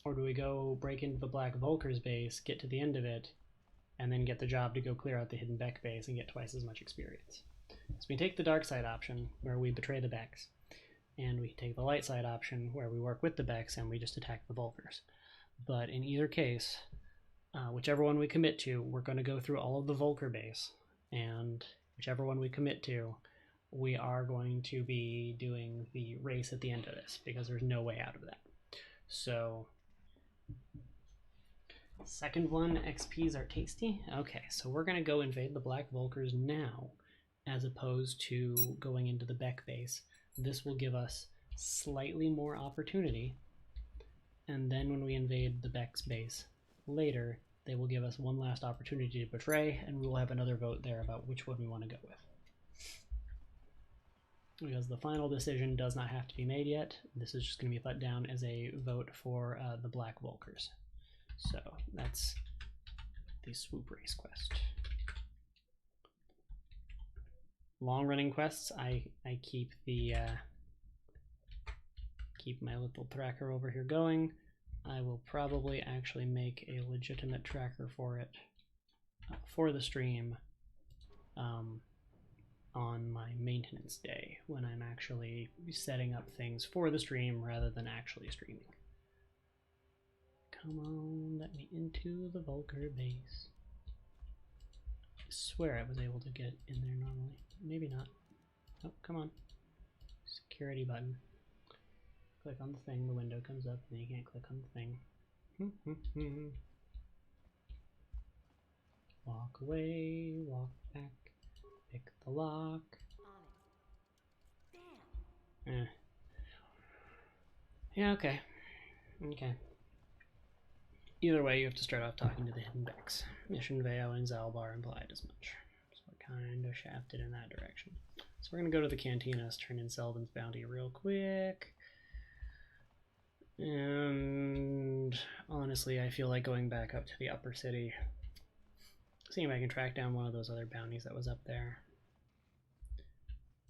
Or do we go break into the Black Vulkars base, get to the end of it, and then get the job to go clear out the Hidden Beck base and get twice as much experience? So we take the dark side option, where we betray the Becks, and we take the light side option, where we work with the Becks and we just attack the Vulkars. But in either case, whichever one we commit to, we're going to go through all of the Vulkar base, and whichever one we commit to, we are going to be doing the race at the end of this, because there's no way out of that. So second one, XPs are tasty. Okay, so we're going to go invade the Black Vulkars now, as opposed to going into the Beck base. This will give us slightly more opportunity, and then when we invade the Beck's base later, they will give us one last opportunity to betray, and we will have another vote there about which one we want to go with. Because the final decision does not have to be made yet. This is just going to be put down as a vote for the Black Vulkars. So that's the swoop race quest. Long-running quests, I keep the keep my little tracker over here going. I will probably actually make a legitimate tracker for it for the stream on my maintenance day when I'm actually setting up things for the stream rather than actually streaming. Come on, let me into the Vulkar base. I swear I was able to get in there normally. Maybe not. Oh, come on. Security button. click on the thing, the window comes up, and then you can't click on the thing. Walk away, walk back, pick the lock. On it. Damn. Yeah, okay. Okay. Either way, you have to start off talking to the hidden Becks. Mission Veo and Zalbar implied as much. So we're kind of shafted in that direction. So we're going to go to the Cantinas, turn in Selvin's bounty real quick. And honestly, I feel like going back up to the upper city. Seeing if I can track down one of those other bounties that was up there.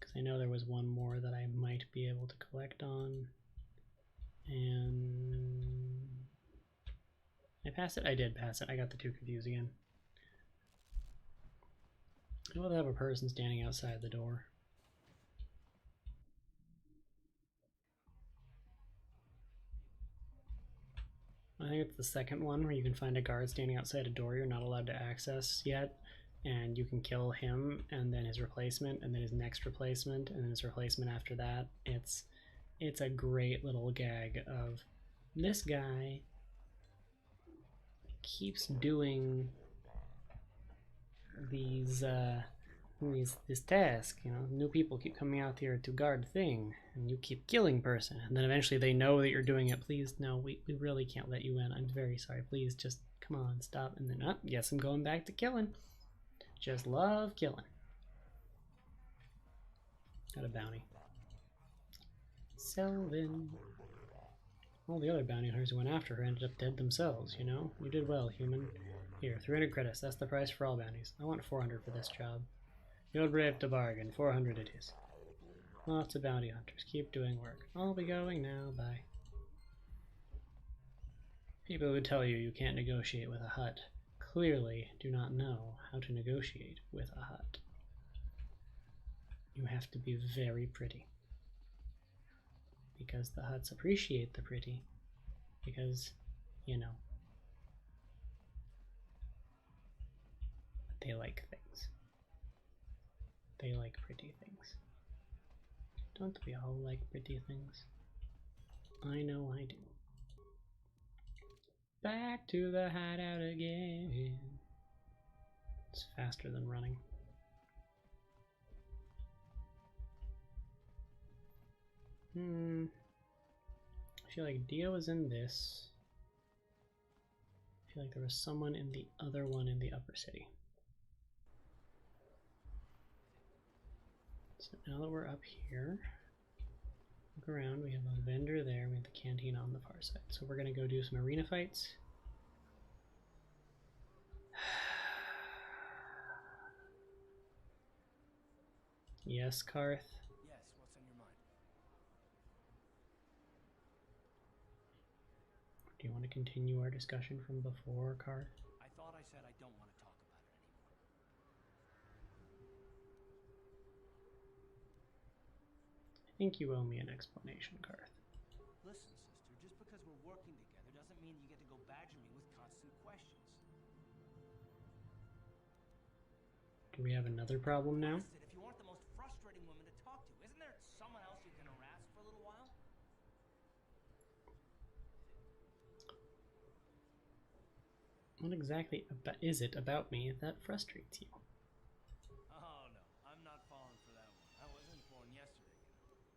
Because I know there was one more that I might be able to collect on. And I passed it? I did pass it. I got the two confused again. I know they have a person standing outside the door. I think it's the second one where you can find a guard standing outside a door you're not allowed to access yet, and you can kill him and then his replacement and then his next replacement and then his replacement after that. It's a great little gag of this guy keeps doing this task, you know, new people keep coming out here to guard thing, and you keep killing person, and then eventually they know that you're doing it. Please, no, we really can't let you in. I'm very sorry. Please, just come on, stop. And then, oh, yes, I'm going back to killing. Just love killing. Got a bounty. Selvin. All the other bounty hunters who went after her ended up dead themselves, you know? You did well, human. Here, 300 credits. That's the price for all bounties. I want 400 for this job. You're brave to bargain. 400 it is. Lots of bounty hunters. Keep doing work. I'll be going now. Bye. People who tell you you can't negotiate with a hut clearly do not know how to negotiate with a hut. You have to be very pretty. Because the huts appreciate the pretty. Because, you know, they like things. They like pretty things. Don't we all like pretty things? I know I do. Back to the hideout again. It's faster than running. I feel like Dio is in this. I feel like there was someone in the other one in the upper city. So now that we're up here, look around, we have a vendor there, we have the canteen on the far side. So we're gonna go do some arena fights. Yes, Karth? Yes, what's on your mind? Do you want to continue our discussion from before, Karth? I thought I said I don't want to talk about it anymore. I think you owe me an explanation, Karth. Listen, sister, just because we're working together doesn't mean you get to go badger me with constant questions. Do we have another problem now? Listen, if you aren't the most frustrating woman to talk to, isn't there someone else you can harass for a little while? What exactly is it about me that frustrates you? Oh no, I'm not falling for that one. I wasn't born yesterday, you know.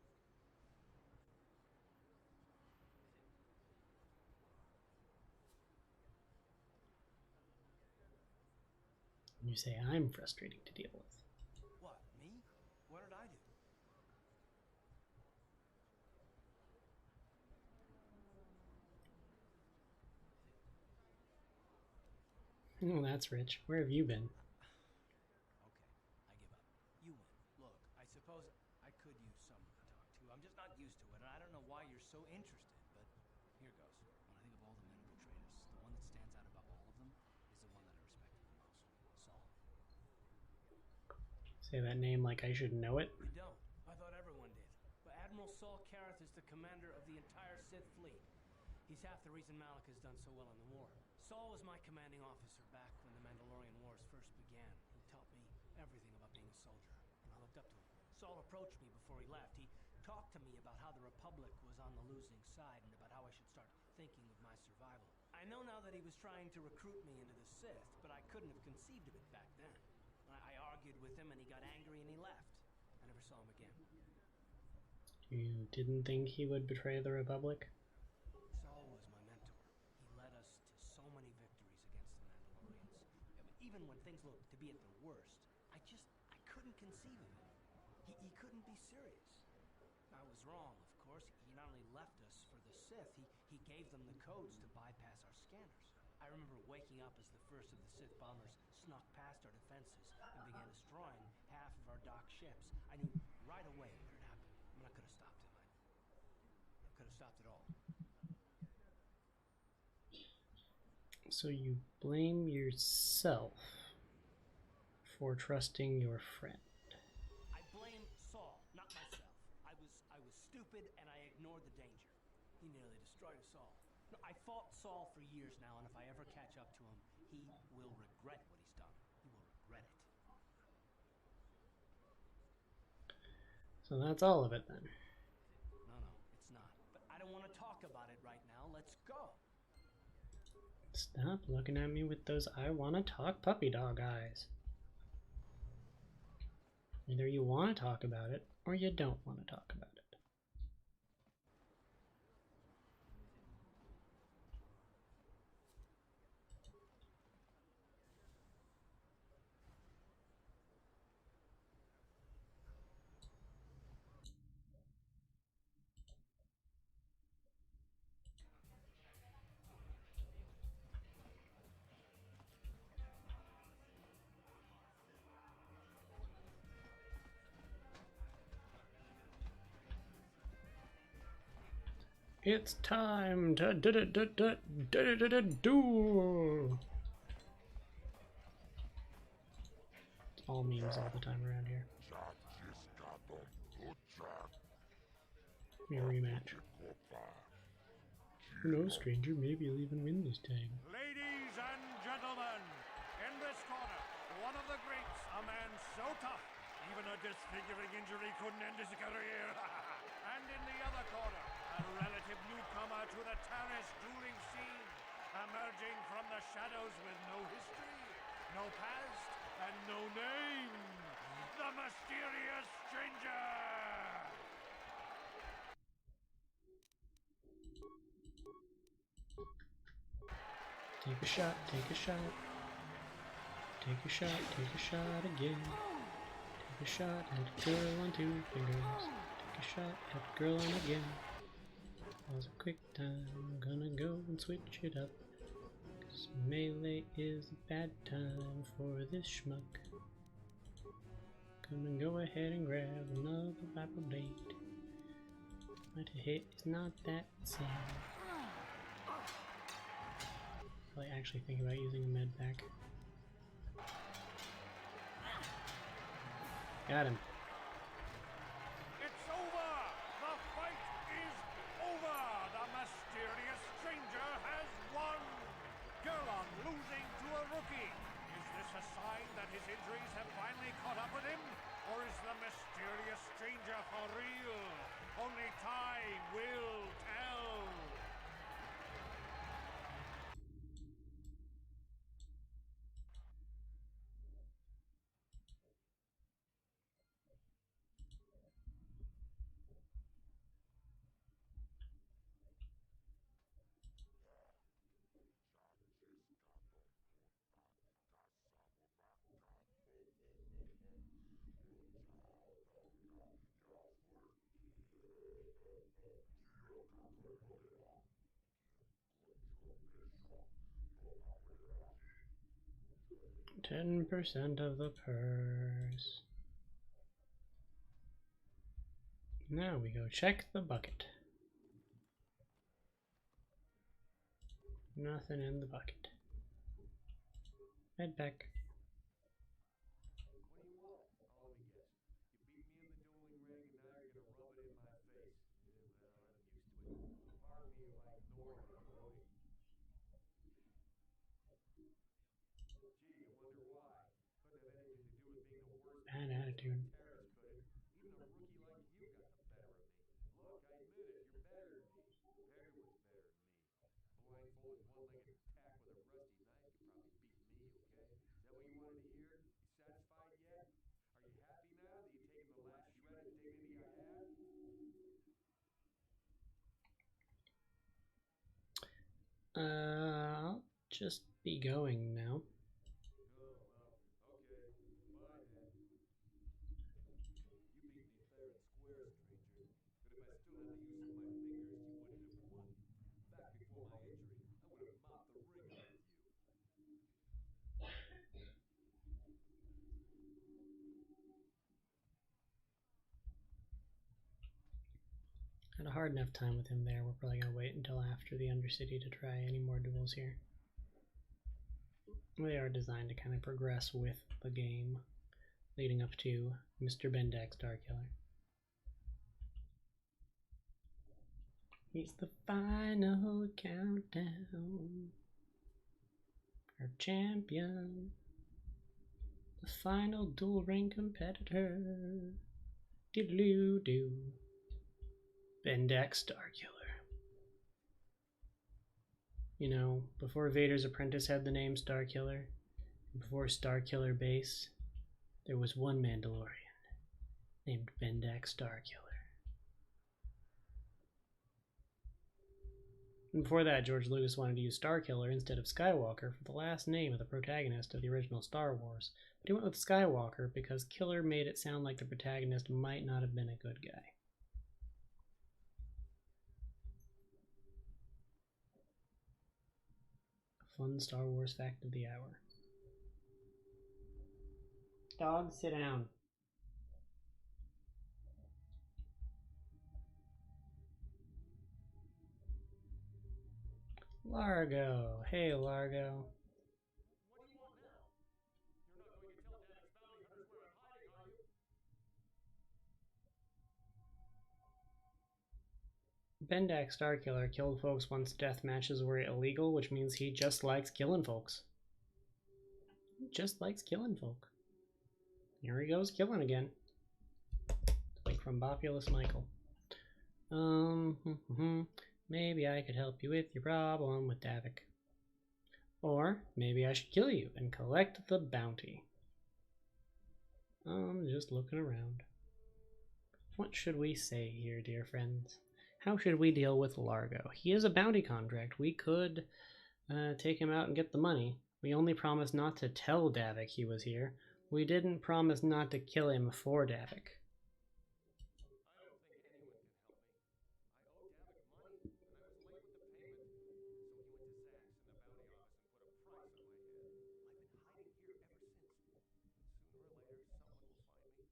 You say I'm frustrating to deal with. What, me? What did I do? Oh, that's rich. Where have you been? Okay, I give up. You win. Look, I suppose I could use someone to talk to. I'm just not used to it, and I don't know why you're so interested, but here goes. When I think of all the men who betrayed us, the one that stands out above all of them is the one that I respected the most. Saul. Say that name like I should know it. You don't. I thought everyone did. But Admiral Saul Karath is the commander of the entire Sith fleet. He's half the reason Malik has done so well in the war. Saul was my commanding officer back when the Mandalorian Wars first began. He taught me everything about being a soldier, and I looked up to him. Saul approached me before he left. He talked to me about how the Republic was was on the losing side and about how I should start thinking of my survival. I know now that he was trying to recruit me into the Sith, but I couldn't have conceived of it back then. I argued with him and he got angry and he left. I never saw him again. You didn't think he would betray the Republic? Saul was my mentor. He led us to so many victories against the Mandalorians. Even when things looked to be at their worst, I couldn't conceive of it. He couldn't be serious. I was wrong, of course. He not only left us for the Sith, he gave them the codes to bypass our scanners. I remember waking up as the first of the Sith bombers snuck past our defenses and began destroying half of our docked ships. I knew right away what had happened. I mean, I could have stopped him. I could have stopped it all. So you blame yourself for trusting your friend. I blame Saul, not myself. I was stupid and I ignored the danger. He nearly destroyed us all. No, I fought Saul for years now, and if I ever catch up to him, he will regret what he's done. He will regret it. So that's all of it then. No, it's not. But I don't want to talk about it right now. Let's go. Stop looking at me with those I wanna talk puppy dog eyes. Either you want to talk about it or you don't want to talk about it. It's time to duel. It's all memes all the time around here. Give me a rematch. Who knows, stranger? Maybe you'll even win this time. Ladies and gentlemen, in this corner, one of the greats, a man so tough, even a disfiguring injury couldn't end his career. And in the other corner, a relative newcomer to the Taris dueling scene, emerging from the shadows with no history, no past, and no name, the mysterious stranger! Take a shot, take a shot. Take a shot, take a shot again. Take a shot at a girl on 2 fingers. Take a shot at a girl on again. Pause a quick time, I'm gonna go and switch it up. 'Cause melee is a bad time for this schmuck. Gonna go ahead and grab another viper blade. But a hit is not that insane. Probably actually think about using a med pack. Got him. It's over! The fight is over! The mysterious stranger has won! Gerlon losing to a rookie. Is this a sign that his injuries have finally caught up with him? Or is the mysterious stranger for real? Only time will tell! 10% of the purse. Now we go check the bucket. Nothing in the bucket. Head back. What do you want? Oh, let me guess. You beat me in the dueling ring and now you're gonna rub it in my face. Yeah, well, I'm used to it. Pardon me if I ignore you, Cody. Gee, you wonder why. Couldn't have anything to do with being the worst Bad attitude. Taris, could it? Even a rookie like you got the better of me. Look, I admit it, you're better I'll just be going now. Had a hard enough time with him there. We're probably going to wait until after the Undercity to try any more duels here. They are designed to kind of progress with the game, leading up to Mr. Bendak Starkiller. He's the final countdown. Our champion. The final dual ring competitor. Diddloo-doo. Bendak Starkiller. You know, before Vader's apprentice had the name Starkiller, before Starkiller Base, there was one Mandalorian named Bendak Starkiller. And before that, George Lucas wanted to use Starkiller instead of Skywalker for the last name of the protagonist of the original Star Wars. But he went with Skywalker because Killer made it sound like the protagonist might not have been a good guy. Fun Star Wars fact of the hour. Dog, sit down. Largo. Hey, Largo. What do you want now? You're not going to tell Davik's bounty hunters where I'm hiding, are you? Bendak Starkiller killed folks once death matches were illegal, which means he just likes killing folks. He just likes killing folk. Here he goes killing again. Like from Bopulous Michael. Maybe I could help you with your problem with Davik. Or maybe I should kill you and collect the bounty. I'm just looking around. What should we say here, dear friends? How should we deal with Largo? He is a bounty contract. We could take him out and get the money. We only promised not to tell Davik he was here. We didn't promise not to kill him for Davik. I don't think anyone can help me. I owe Davik money, and I was late with the payment. So he went to Zach's in the bounty office and put a price on my head. I've been hiding here ever since. Sooner or later, someone will find me.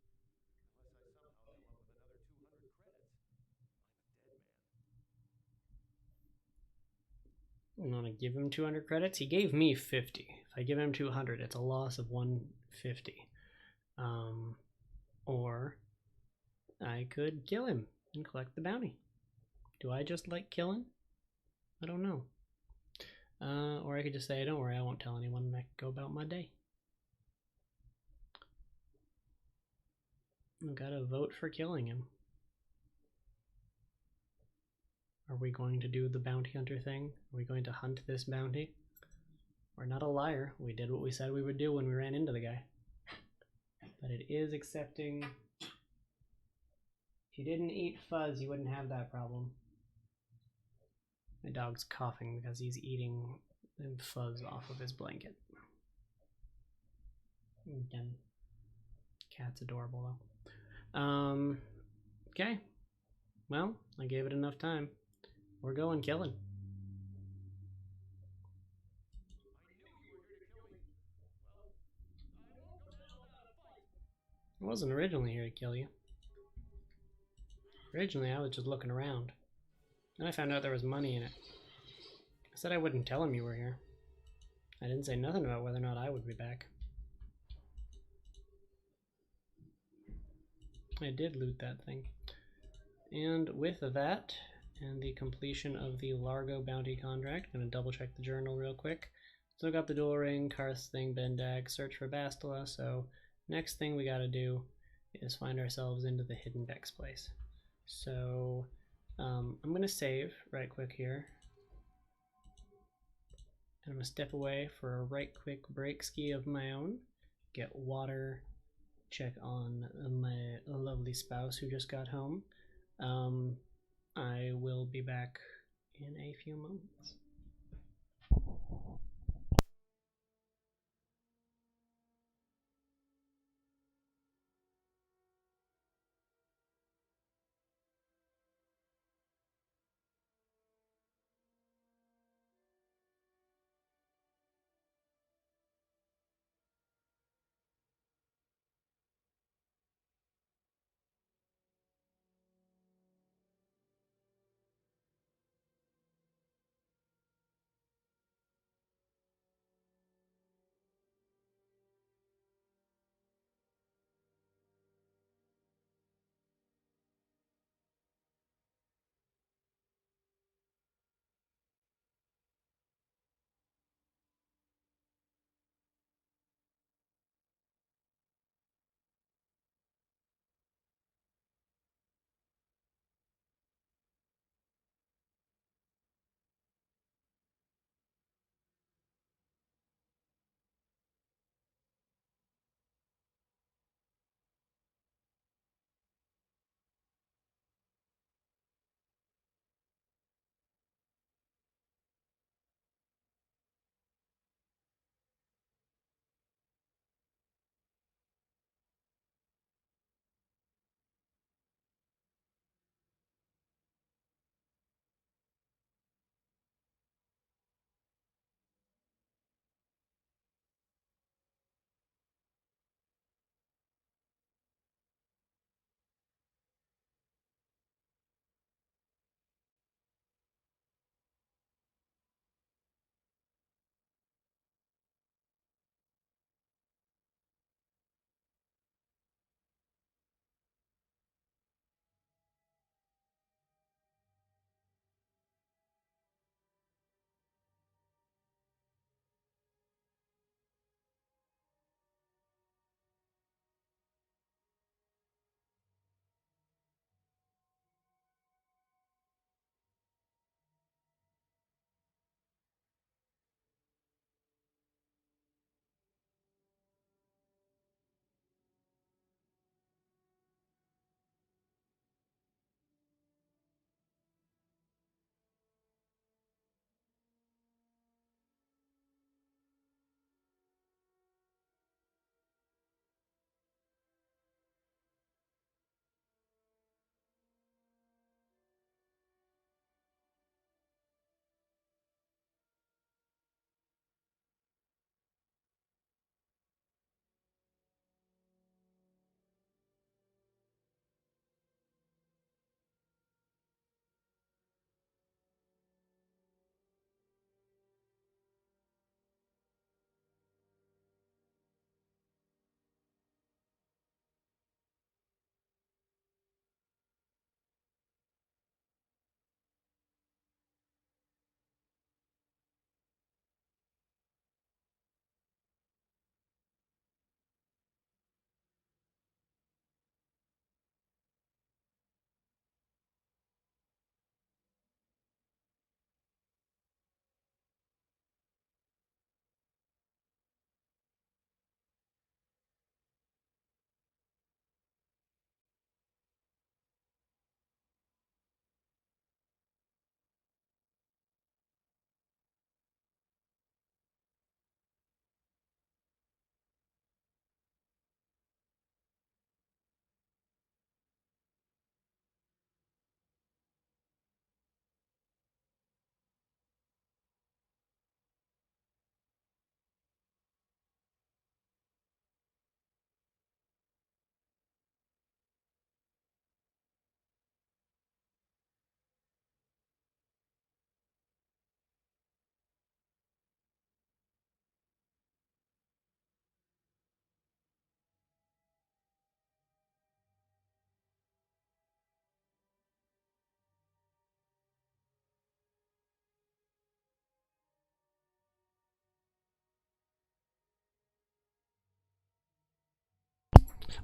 Unless I somehow come up with another 200 credits. I'm a dead man. I'm gonna give him 200 credits. He gave me 50. If I give him 200, it's a loss of 150. Or I could kill him and collect the bounty. Do I just like killing? I don't know. Or I could just say, don't worry, I won't tell anyone, and I could go about my day. I've got to vote for killing him. Are we going to do the bounty hunter thing? Are we going to hunt this bounty? We're not a liar. We did what we said we would do when we ran into the guy. But it is accepting. If you didn't eat fuzz, you wouldn't have that problem. My dog's coughing because he's eating fuzz off of his blanket. Again, cat's adorable though. Okay. Well, I gave it enough time. We're going killing. I wasn't originally here to kill you. Originally, I was just looking around. Then I found out there was money in it. I said I wouldn't tell him you were here. I didn't say nothing about whether or not I would be back. I did loot that thing. And with that, and the completion of the Largo bounty contract, I'm going to double check the journal real quick. So I got the dual ring, Karth thing, Bendak, search for Bastila, so next thing we got to do is find ourselves into the hidden Vex place. So I'm going to save right quick here. And I'm going to step away for a right quick break ski of my own, get water, check on my lovely spouse who just got home. I will be back in a few moments.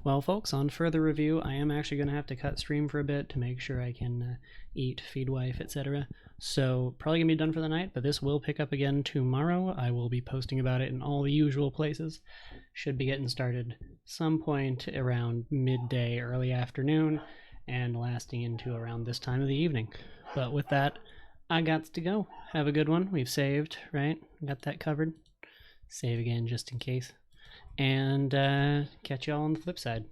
Well, folks, on further review, I am actually going to have to cut stream for a bit to make sure I can eat, feed wife, etc. So, probably going to be done for the night, but this will pick up again tomorrow. I will be posting about it in all the usual places. Should be getting started some point around midday, early afternoon, and lasting into around this time of the evening. But with that, I got to go. Have a good one. We've saved, right? Got that covered. Save again just in case. And catch y'all on the flip side.